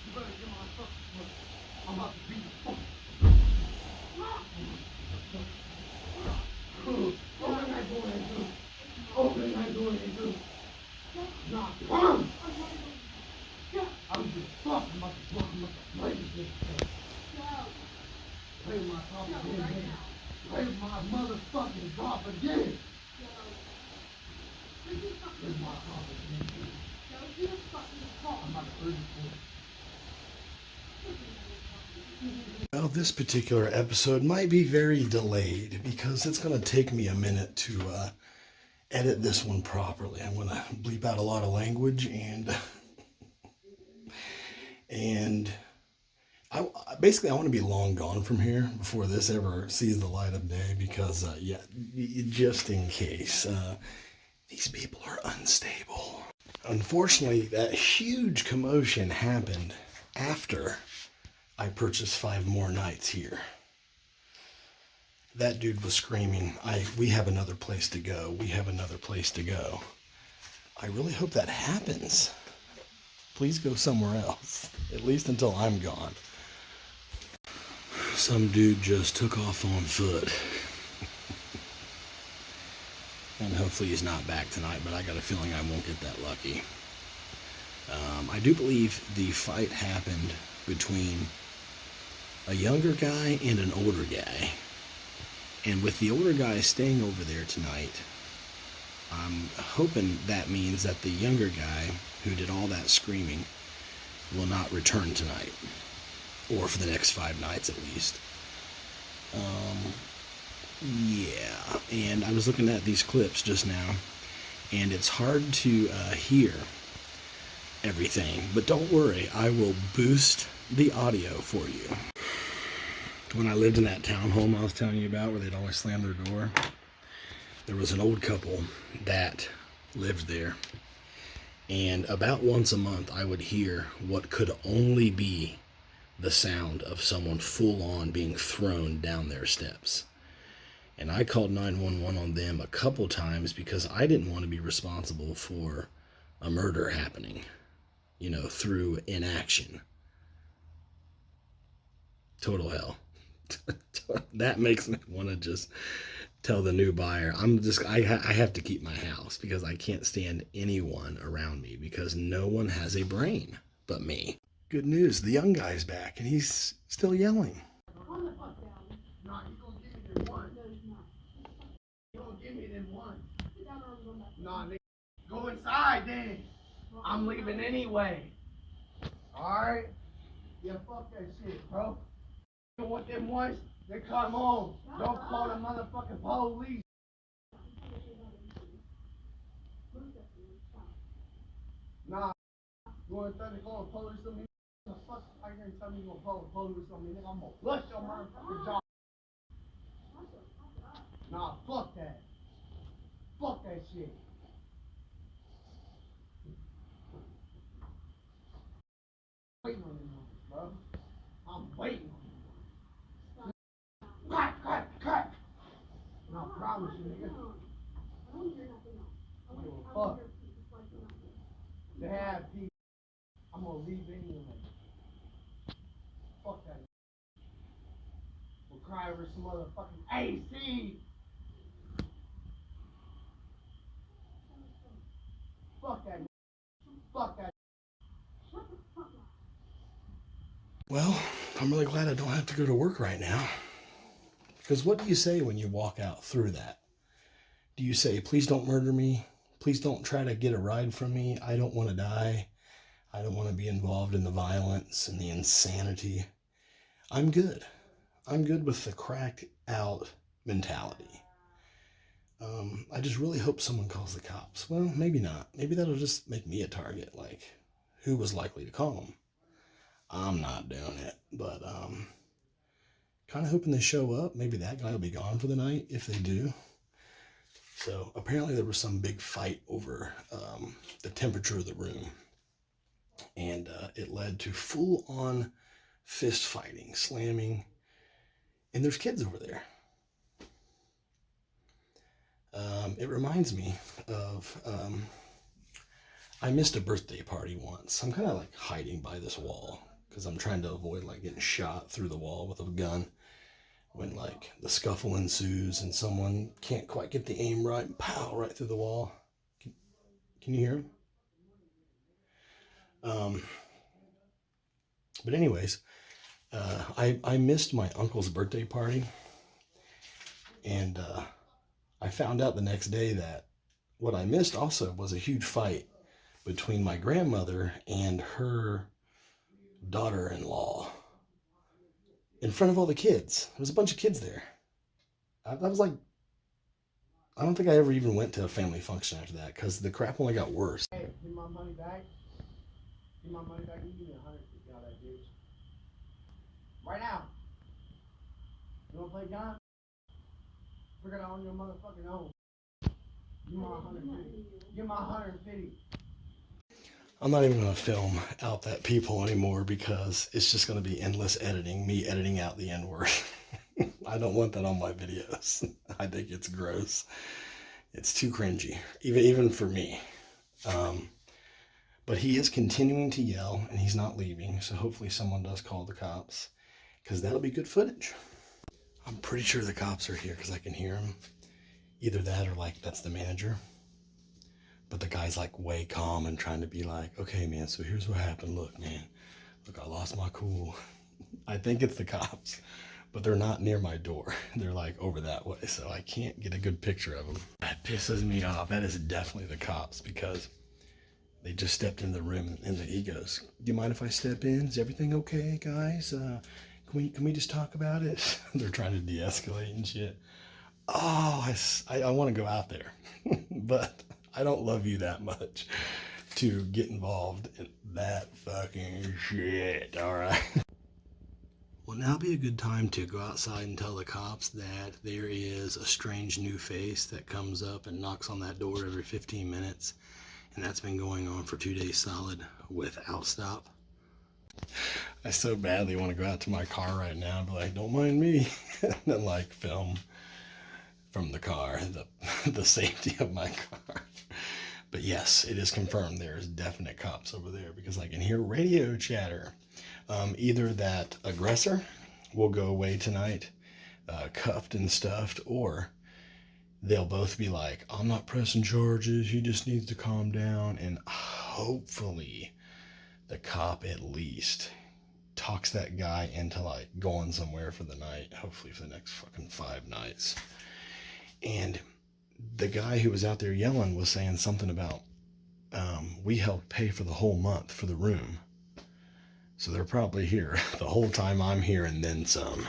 You better get my fucking money. I'm about to beat you. Open that door and do. Open that door and do. Nah, come. I was just fucking about to play with this thing. Play with my top again, man. Play with my motherfucking top again. Play with my top again. I'm about to hurt you. Well, this particular episode might be very delayed because it's going to take me a minute to edit this one properly. I'm going to bleep out a lot of language, and I want to be long gone from here before this ever sees the light of day because, just in case, these people are unstable. Unfortunately, that huge commotion happened after I purchased 5 more nights here. That dude was screaming, we have another place to go. We have another place to go. I really hope that happens. Please go somewhere else, at least until I'm gone. Some dude just took off on foot. And hopefully he's not back tonight, but I got a feeling I won't get that lucky. I do believe the fight happened between a younger guy and an older guy. And with the older guy staying over there tonight, I'm hoping that means that the younger guy who did all that screaming will not return tonight, or for the next 5 nights at least. Yeah, and I was looking at these clips just now, and it's hard to hear everything, but don't worry, I will boost the audio for you. When I lived in that townhome I was telling you about where they'd always slam their door, there was an old couple that lived there, and about once a month I would hear what could only be the sound of someone full on being thrown down their steps. And I called 911 on them a couple times because I didn't want to be responsible for a murder happening, through inaction. Total hell. That makes me want to just tell the new buyer, I have to keep my house because I can't stand anyone around me because no one has a brain but me. Good news, the young guy's back and he's still yelling. Nah, nigga, go inside then. I'm leaving anyway. Alright? Yeah, fuck that shit, bro. You want them ones? They come home. Don't call the motherfucking police. Nah, you want to call the police on me? The fuck I can tell me you gonna call the police on me, nigga? I'm gonna flush your motherfucking jaw. Nah, fuck that. Fuck that shit. Waiting on them, bro. I'm waiting on them. Crack. No, I promise you, nigga. I don't give a fuck. They have people. I'm gonna leave anyway. Fuck that. We'll cry over some motherfucking AC. Fuck that. Fuck that. Well, I'm really glad I don't have to go to work right now. Because what do you say when you walk out through that? Do you say, please don't murder me? Please don't try to get a ride from me. I don't want to die. I don't want to be involved in the violence and the insanity. I'm good. I'm good with the cracked out mentality. I just really hope someone calls the cops. Well, maybe not. Maybe that'll just make me a target. Like, who was likely to call them? I'm not doing it, but kind of hoping they show up. Maybe that guy will be gone for the night if they do. So apparently there was some big fight over the temperature of the room, and it led to full-on fist fighting, slamming, and there's kids over there. It reminds me of I missed a birthday party once. I'm kind of like hiding by this wall because I'm trying to avoid like getting shot through the wall with a gun when like the scuffle ensues and someone can't quite get the aim right, and pow, right through the wall. Can you hear him? But anyways, I missed my uncle's birthday party, and I found out the next day that what I missed also was a huge fight between my grandmother and her daughter-in-law in front of all the kids. There was a bunch of kids there. I was like, I don't think I ever even went to a family function after that because the crap only got worse. Hey, give my money back. Give my money back. You give me 150 out of that bitch. Right now. You wanna play John? Figure it out on your motherfucking own. Give my 150. Give my 150. I'm not even going to film out that people anymore because it's just going to be endless editing, me editing out the N-word. I don't want that on my videos. I think it's gross. It's too cringy, even for me. But he is continuing to yell, and he's not leaving, so hopefully someone does call the cops, because that'll be good footage. I'm pretty sure the cops are here because I can hear them. Either that or like that's the manager. But the guy's like way calm and trying to be like, okay, man, so here's what happened. Look, man, look, I lost my cool. I think it's the cops, but they're not near my door. They're like over that way, so I can't get a good picture of them. That pisses me off. That is definitely the cops because they just stepped in the room and he goes, do you mind if I step in? Is everything okay, guys? Can we just talk about it? They're trying to de-escalate and shit. Oh, I want to go out there, but I don't love you that much to get involved in that fucking shit, all right? Well, now be a good time to go outside and tell the cops that there is a strange new face that comes up and knocks on that door every 15 minutes, and that's been going on for 2 days solid without stop. I so badly want to go out to my car right now and be like, don't mind me, and then like film from the car, the safety of my car. But yes, it is confirmed there's definite cops over there because I can hear radio chatter. Either that aggressor will go away tonight, cuffed and stuffed, or they'll both be like, I'm not pressing charges, he just needs to calm down, and hopefully the cop at least talks that guy into like going somewhere for the night, hopefully for the next fucking 5 nights. And the guy who was out there yelling was saying something about we helped pay for the whole month for the room. So they're probably here the whole time I'm here and then some.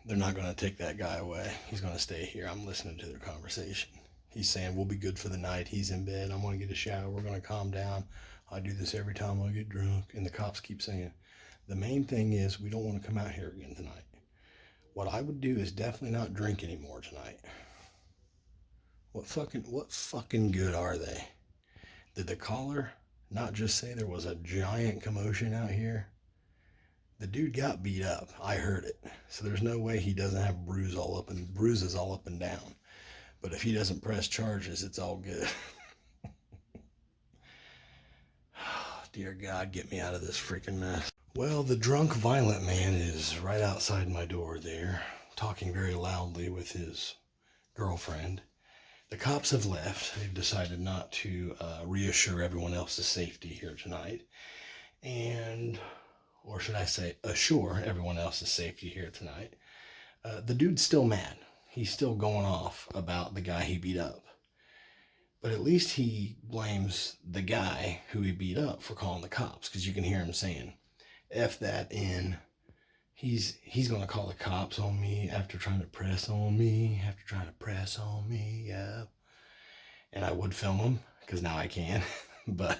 They're not going to take that guy away. He's going to stay here. I'm listening to their conversation. He's saying we'll be good for the night. He's in bed. I'm going to get a shower. We're going to calm down. I do this every time I get drunk. And the cops keep saying, the main thing is we don't want to come out here again tonight. What I would do is definitely not drink anymore tonight. What fucking good are they? Did the caller not just say there was a giant commotion out here? The dude got beat up. I heard it. So there's no way he doesn't have bruises all up and down. But if he doesn't press charges, it's all good. Dear God, get me out of this freaking mess. Well, the drunk, violent man is right outside my door there, talking very loudly with his girlfriend. The cops have left. They've decided not to reassure everyone else's safety here tonight. Or should I say, assure everyone else's safety here tonight. The dude's still mad. He's still going off about the guy he beat up. But at least he blames the guy who he beat up for calling the cops, because you can hear him saying, F that in. He's going to call the cops on me after trying to press on me, yeah. And I would film him, because now I can, but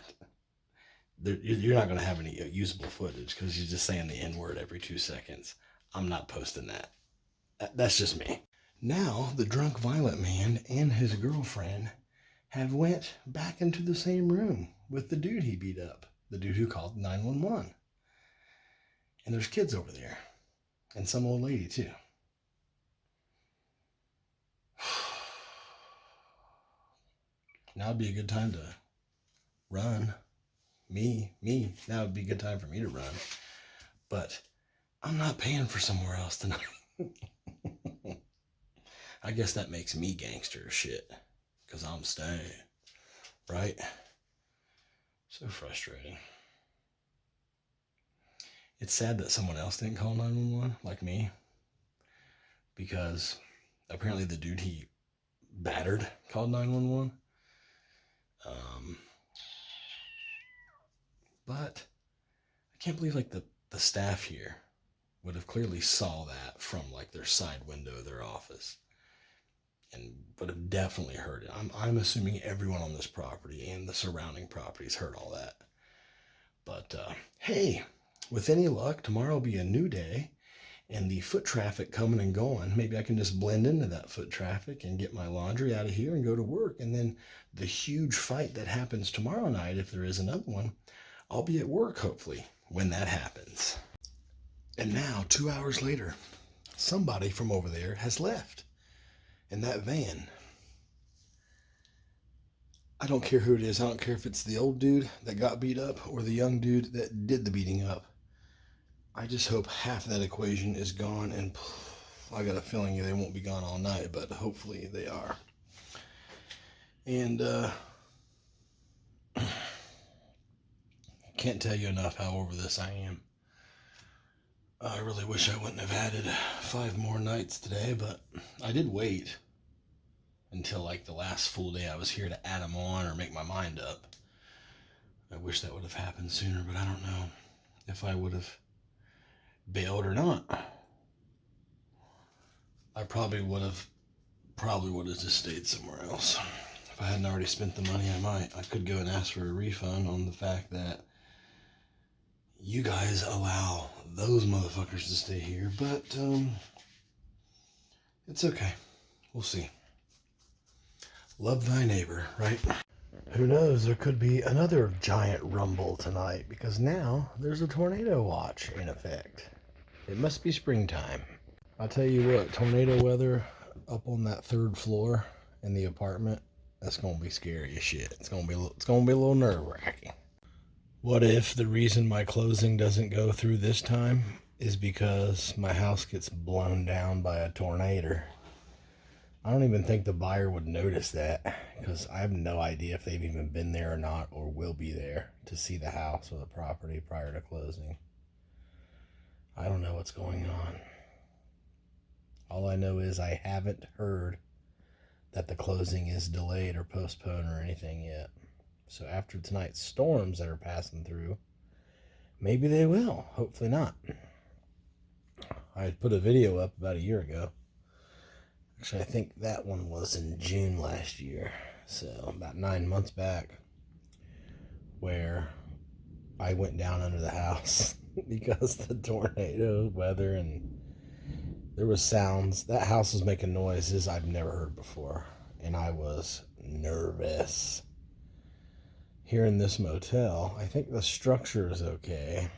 you're not going to have any usable footage, because he's just saying the N-word every 2 seconds. I'm not posting that. That's just me. Now, the drunk, violent man and his girlfriend have went back into the same room with the dude he beat up, the dude who called 911. And there's kids over there. And some old lady, too. Now would be a good time to run. Now would be a good time for me to run. But I'm not paying for somewhere else tonight. I guess that makes me gangster as shit. Because I'm staying. Right? So frustrating. It's sad that someone else didn't call 911, like me, because apparently the dude he battered called 911. But I can't believe like the staff here would have clearly saw that from like their side window of their office and would have definitely heard it. I'm assuming everyone on this property and the surrounding properties heard all that. But hey, with any luck, tomorrow will be a new day, and the foot traffic coming and going, maybe I can just blend into that foot traffic and get my laundry out of here and go to work. And then the huge fight that happens tomorrow night, if there is another one, I'll be at work, hopefully, when that happens. And now, 2 hours later, somebody from over there has left in that van. I don't care who it is. I don't care if it's the old dude that got beat up or the young dude that did the beating up. I just hope half of that equation is gone, and I got a feeling they won't be gone all night, but hopefully they are. And Can't tell you enough how over this I am. I really wish I wouldn't have added 5 more nights today, but I did wait until like the last full day I was here to add them on or make my mind up. I wish that would have happened sooner, but I don't know if I would have bailed or not. I probably would have just stayed somewhere else. If I hadn't already spent the money, I could go and ask for a refund on the fact that you guys allow those motherfuckers to stay here, but it's okay. We'll see. Love thy neighbor, right? Who knows, there could be another giant rumble tonight because now there's a tornado watch in effect. It must be springtime. I'll tell you what, tornado weather up on that 3rd floor in the apartment, that's gonna be scary as shit. It's gonna be a little nerve-wracking. What if the reason my closing doesn't go through this time is because my house gets blown down by a tornado? I don't even think the buyer would notice that because I have no idea if they've even been there or not or will be there to see the house or the property prior to closing. I don't know what's going on. All I know is I haven't heard that the closing is delayed or postponed or anything yet. So after tonight's storms that are passing through, maybe they will. Hopefully not. I had put a video up about a year ago. Actually, I think that one was in June last year. So about 9 months back, where I went down under the house because the tornado weather, and there was sounds. That house was making noises I've never heard before, and I was nervous. Here in this motel, I think the structure is okay.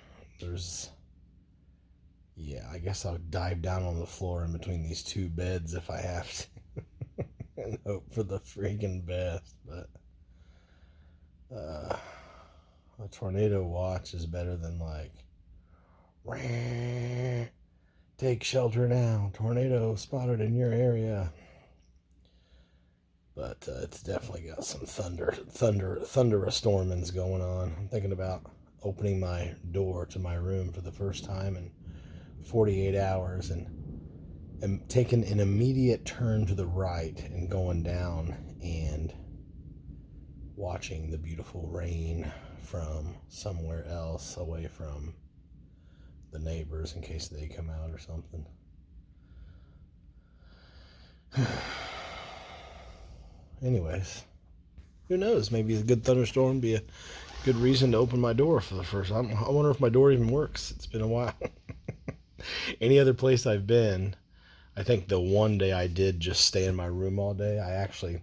I guess I'll dive down on the floor in between these 2 beds if I have to and hope for the freaking best. But a tornado watch is better than like, take shelter now, tornado spotted in your area. But it's definitely got some thunderous stormings going on. I'm thinking about opening my door to my room for the first time in 48 hours and taking an immediate turn to the right and going down and watching the beautiful rain from somewhere else away from the neighbors in case they come out or something. Anyways, who knows? Maybe a good thunderstorm be a good reason to open my door for the first time. I wonder if my door even works. It's been a while. Any other place I've been, I think the one day I did just stay in my room all day, I actually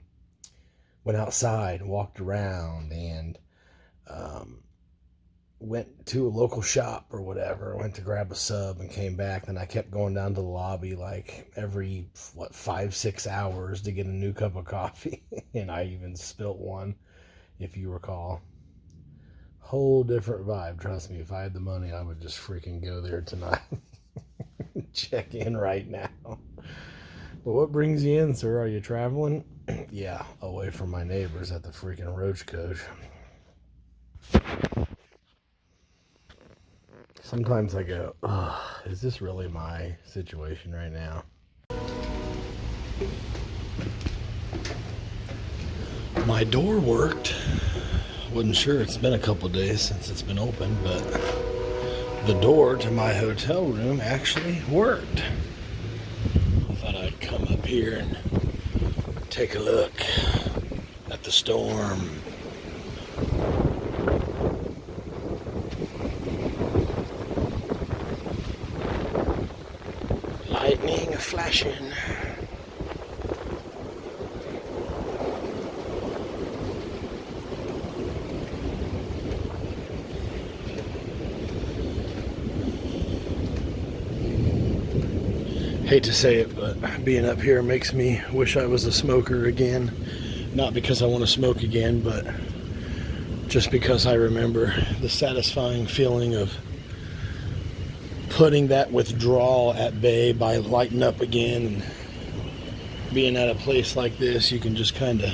went outside, walked around, and went to a local shop or whatever. Went to grab a sub and came back. Then I kept going down to the lobby like every 5-6 hours to get a new cup of coffee. And I even spilt one, if you recall. Whole different vibe. Trust me, if I had the money, I would just freaking go there tonight. Check in right now. But what brings you in, sir? Are you traveling? Yeah, away from my neighbors at the freaking Roach Coach. Sometimes I go, is this really my situation right now? My door worked. Wasn't sure. It's been a couple days since it's been open, but the door to my hotel room actually worked. I thought I'd come up here and take a look at the storm. Lightning flashing. Hate to say it, but being up here makes me wish I was a smoker again. Not because I want to smoke again, but just because I remember the satisfying feeling of putting that withdrawal at bay by lighting up again and being at a place like this. You can just kind of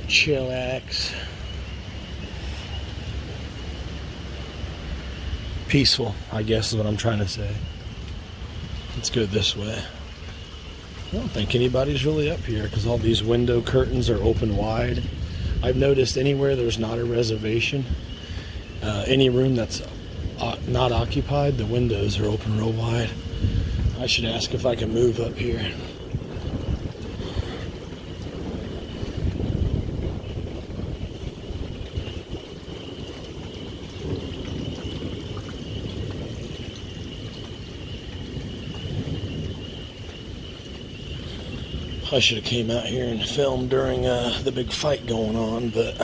chillax. peaceful, I guess is what I'm trying to say. Let's go this way. I don't think anybody's really up here because all these window curtains are open wide. I've noticed anywhere there's not a reservation, any room that's not occupied, the windows are open real wide. I should ask if I can move up here. I should have came out here and filmed during the big fight going on, but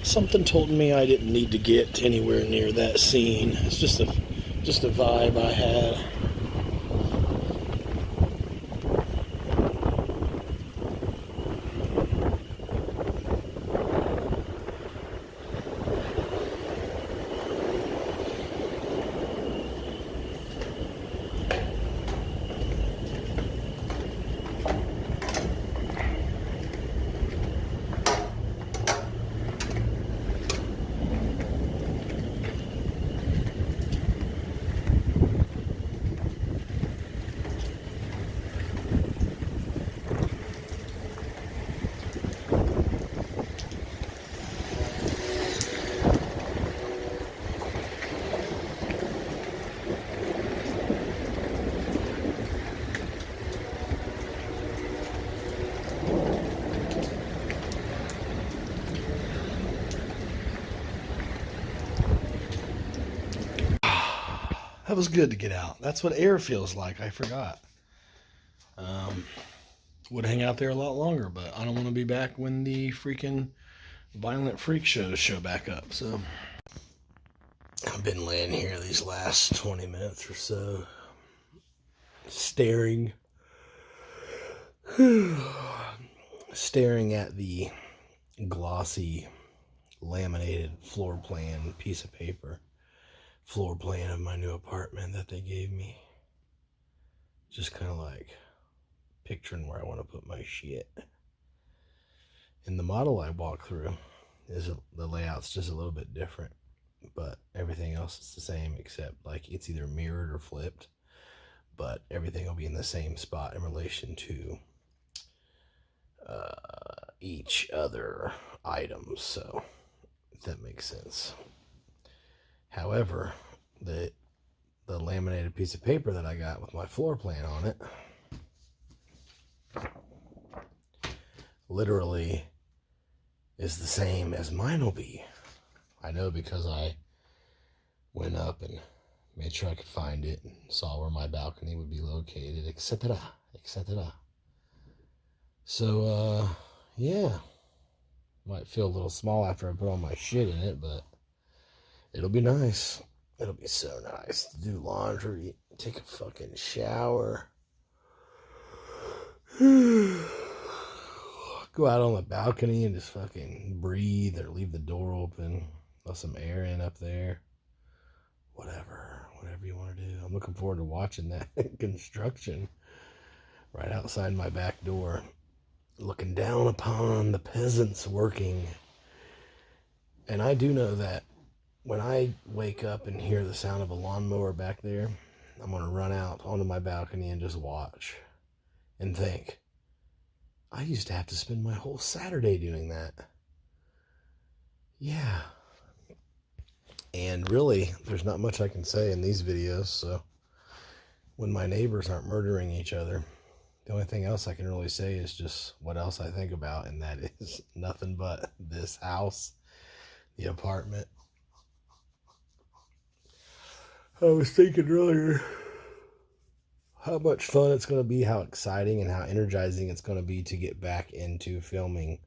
something told me I didn't need to get anywhere near that scene. It's just a vibe I had. That was good to get out. That's what air feels like. I forgot. Would hang out there a lot longer, but I don't want to be back when the freaking violent freak shows show back up. So I've been laying here these last 20 minutes or so, staring at the glossy laminated floor plan piece of paper. Floor plan of my new apartment that they gave me. Just kind of like picturing where I want to put my shit. And the model I walk through is the layout's just a little bit different, but everything else is the same except like it's either mirrored or flipped, but everything will be in the same spot in relation to each other item. So if that makes sense. However, the laminated piece of paper that I got with my floor plan on it literally is the same as mine will be. I know because I went up and made sure I could find it and saw where my balcony would be located, etc. So, yeah. Might feel a little small after I put all my shit in it, but it'll be nice. It'll be so nice to do laundry, take a fucking shower, go out on the balcony and just fucking breathe or leave the door open, let some air in up there. Whatever you want to do. I'm looking forward to watching that construction right outside my back door, looking down upon the peasants working. And I do know that when I wake up and hear the sound of a lawnmower back there, I'm going to run out onto my balcony and just watch and think, I used to have to spend my whole Saturday doing that. Yeah. And really, there's not much I can say in these videos, so when my neighbors aren't murdering each other, the only thing else I can really say is just what else I think about, and that is nothing but this house, the apartment. I was thinking earlier how much fun it's going to be, how exciting and how energizing it's going to be to get back into filming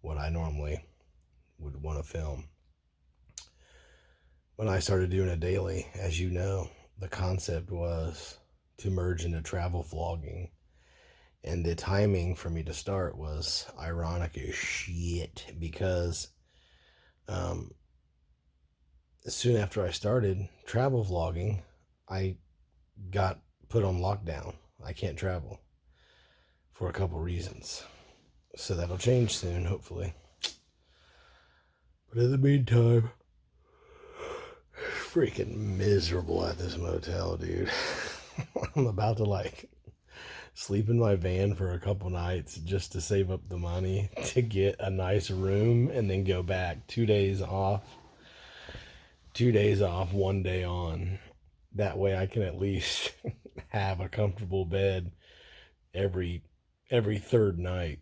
what I normally would want to film. When I started doing a daily, as you know, the concept was to merge into travel vlogging. And the timing for me to start was ironic as shit because soon after I started travel vlogging, I got put on lockdown. I can't travel for a couple reasons. So that'll change soon, hopefully. But in the meantime, freaking miserable at this motel, dude. I'm about to like sleep in my van for a couple nights just to save up the money to get a nice room and then go back 2 days off. 2 days off, 1 day on. That way I can at least have a comfortable bed every third night.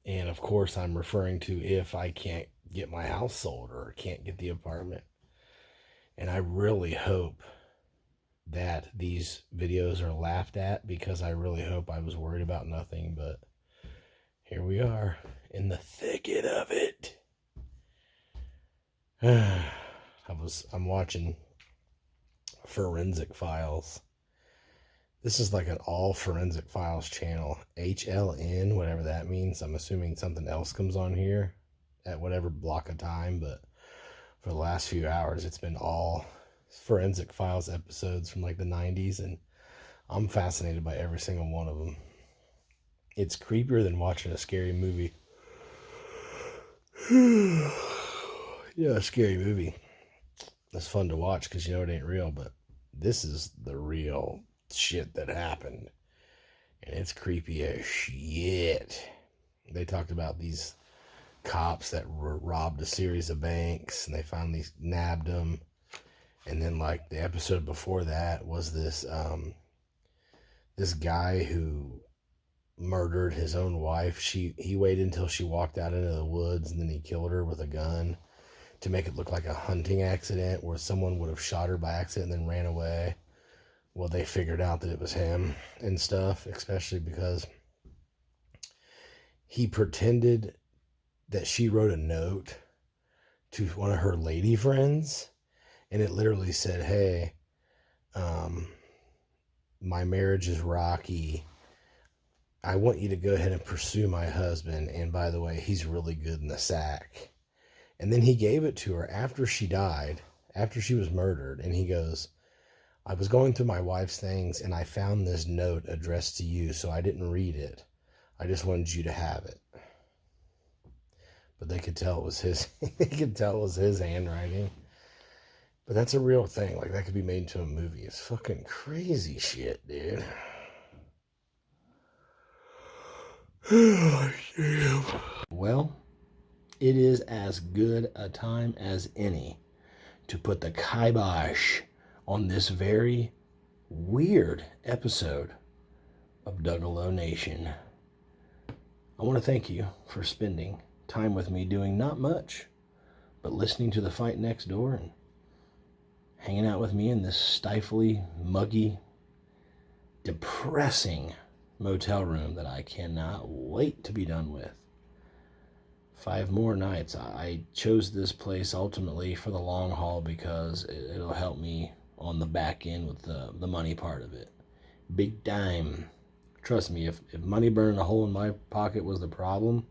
And of course I'm referring to if I can't get my house sold or can't get the apartment. And I really hope that these videos are laughed at, because I really hope I was worried about nothing, but here we are in the thicket of it. I'm watching Forensic Files. This is like an all Forensic Files channel. HLN, whatever that means. I'm assuming something else comes on here at whatever block of time, but for the last few hours, it's been all Forensic Files episodes from like the 90s, and I'm fascinated by every single one of them. It's creepier than watching a scary movie. Yeah, a scary movie. It's fun to watch because you know it ain't real, but this is the real shit that happened. And it's creepy as shit. They talked about these cops that robbed a series of banks, and they finally nabbed them. And then like the episode before that was this guy who murdered his own wife. He waited until she walked out into the woods, and then he killed her with a gun to make it look like a hunting accident where someone would have shot her by accident and then ran away. Well, they figured out that it was him and stuff, especially because he pretended that she wrote a note to one of her lady friends, and it literally said, hey, my marriage is rocky. I want you to go ahead and pursue my husband, and by the way, he's really good in the sack. And then he gave it to her after she died, after she was murdered, and he goes, I was going through my wife's things, and I found this note addressed to you, so I didn't read it. I just wanted you to have it. But they could tell it was his. They could tell it was his handwriting. But that's a real thing. Like, that could be made into a movie. It's fucking crazy shit, dude. Oh, damn. Well, it is as good a time as any to put the kibosh on this very weird episode of Duggalo Nation. I want to thank you for spending time with me doing not much, but listening to the fight next door and hanging out with me in this stifly, muggy, depressing motel room that I cannot wait to be done with. 5 more nights. I chose this place ultimately for the long haul because it'll help me on the back end with the money part of it. Big time. Trust me, if money burning a hole in my pocket was the problem,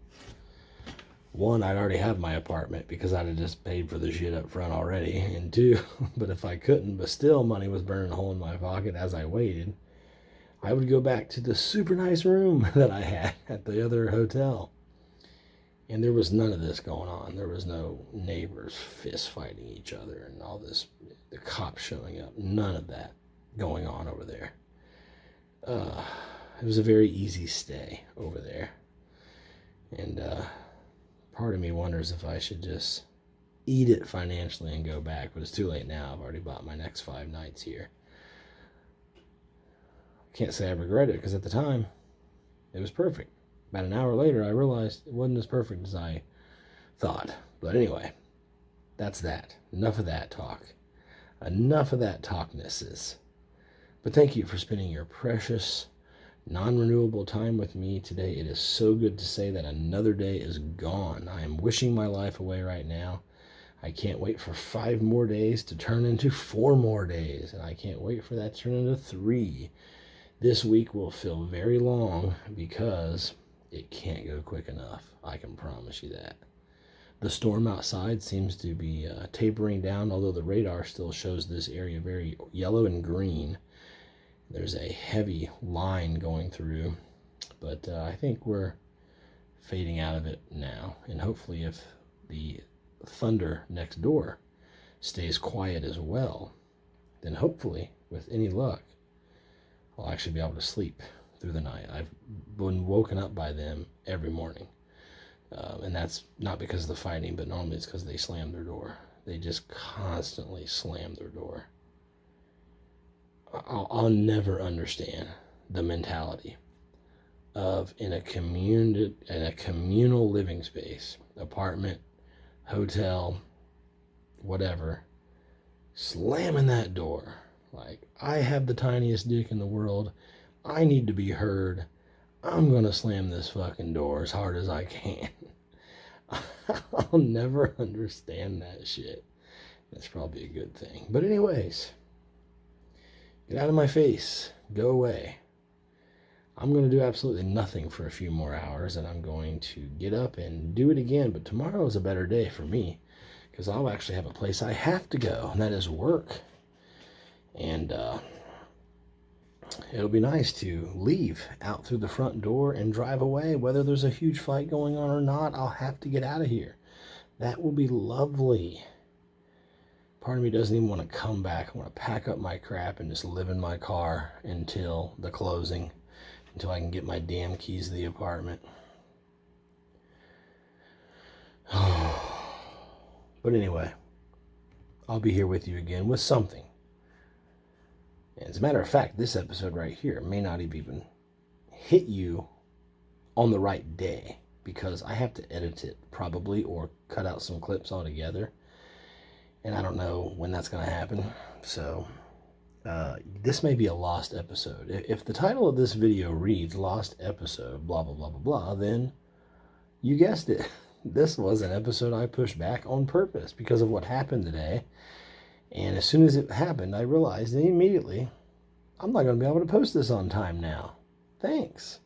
one, I'd already have my apartment because I'd have just paid for the shit up front already. And two, but if I couldn't, but still money was burning a hole in my pocket as I waited, I would go back to the super nice room that I had at the other hotel. And there was none of this going on. There was no neighbors fist fighting each other and all this, the cops showing up. None of that going on over there. It was a very easy stay over there. And part of me wonders if I should just eat it financially and go back. But it's too late now. I've already bought my next 5 nights here. I can't say I regret it because at the time, it was perfect. About an hour later, I realized it wasn't as perfect as I thought. But anyway, that's that. Enough of that talk. Enough of that talknesses. But thank you for spending your precious, non-renewable time with me today. It is so good to say that another day is gone. I am wishing my life away right now. I can't wait for 5 more days to turn into 4 more days. And I can't wait for that to turn into 3. This week will feel very long because it can't go quick enough. I can promise you that. The storm outside seems to be tapering down, although the radar still shows this area very yellow and green. There's a heavy line going through, but I think we're fading out of it now. And hopefully if the thunder next door stays quiet as well, then hopefully, with any luck, I'll actually be able to sleep through the night. I've been woken up by them every morning. And that's not because of the fighting, but normally it's because they slam their door. They just constantly slam their door. I'll never understand the mentality of in a communal living space, apartment, hotel, whatever, slamming that door. Like, I have the tiniest dick in the world. I need to be heard. I'm going to slam this fucking door as hard as I can. I'll never understand that shit. That's probably a good thing. But anyways, get out of my face. Go away. I'm going to do absolutely nothing for a few more hours, and I'm going to get up and do it again. But tomorrow is a better day for me because I'll actually have a place I have to go, and that is work. And it'll be nice to leave out through the front door and drive away. Whether there's a huge fight going on or not, I'll have to get out of here. That will be lovely. Part of me doesn't even want to come back. I want to pack up my crap and just live in my car until the closing, until I can get my damn keys to the apartment. But anyway, I'll be here with you again with something. And as a matter of fact, this episode right here may not even hit you on the right day because I have to edit it probably or cut out some clips altogether. And I don't know when that's going to happen. So this may be a lost episode. If the title of this video reads Lost Episode, blah, blah, blah, blah, blah, then you guessed it. This was an episode I pushed back on purpose because of what happened today. And as soon as it happened, I realized immediately, I'm not going to be able to post this on time now. Thanks,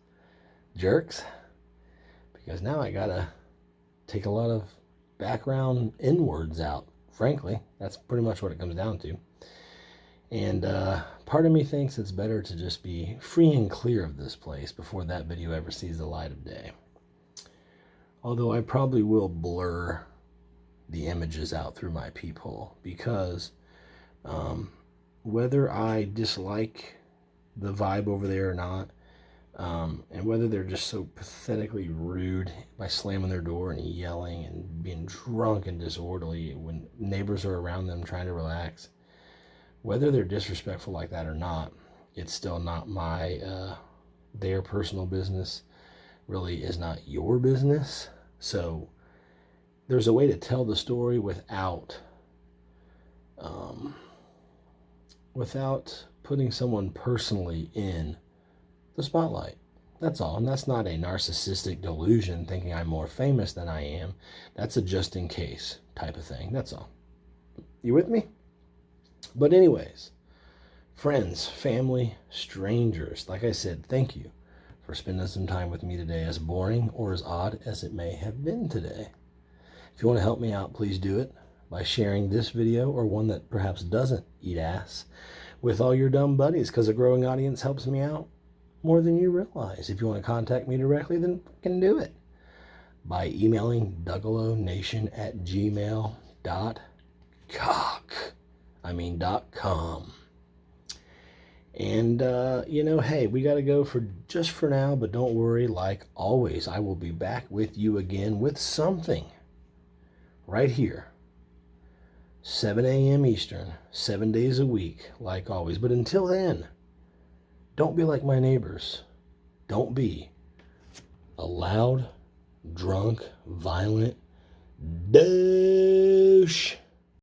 jerks. Because now I got to take a lot of background N-words out. Frankly, that's pretty much what it comes down to. And part of me thinks it's better to just be free and clear of this place before that video ever sees the light of day. Although I probably will blur the images out through my peephole because whether I dislike the vibe over there or not, and whether they're just so pathetically rude by slamming their door and yelling and being drunk and disorderly when neighbors are around them trying to relax, whether they're disrespectful like that or not, it's still not their personal business. Really is not your business. So there's a way to tell the story without putting someone personally in the spotlight. That's all. And that's not a narcissistic delusion thinking I'm more famous than I am. That's a just in case type of thing. That's all. You with me? But anyways, friends, family, strangers, like I said, thank you for spending some time with me today, as boring or as odd as it may have been today. If you want to help me out, please do it by sharing this video or one that perhaps doesn't eat ass with all your dumb buddies, because a growing audience helps me out more than you realize. If you want to contact me directly, then fucking do it by emailing DuggaloNation@gmail.com. And, hey, we got to go for now, but don't worry. Like always, I will be back with you again with something right here. 7 a.m. Eastern, 7 days a week, like always. But until then, don't be like my neighbors. Don't be a loud, drunk, violent douche.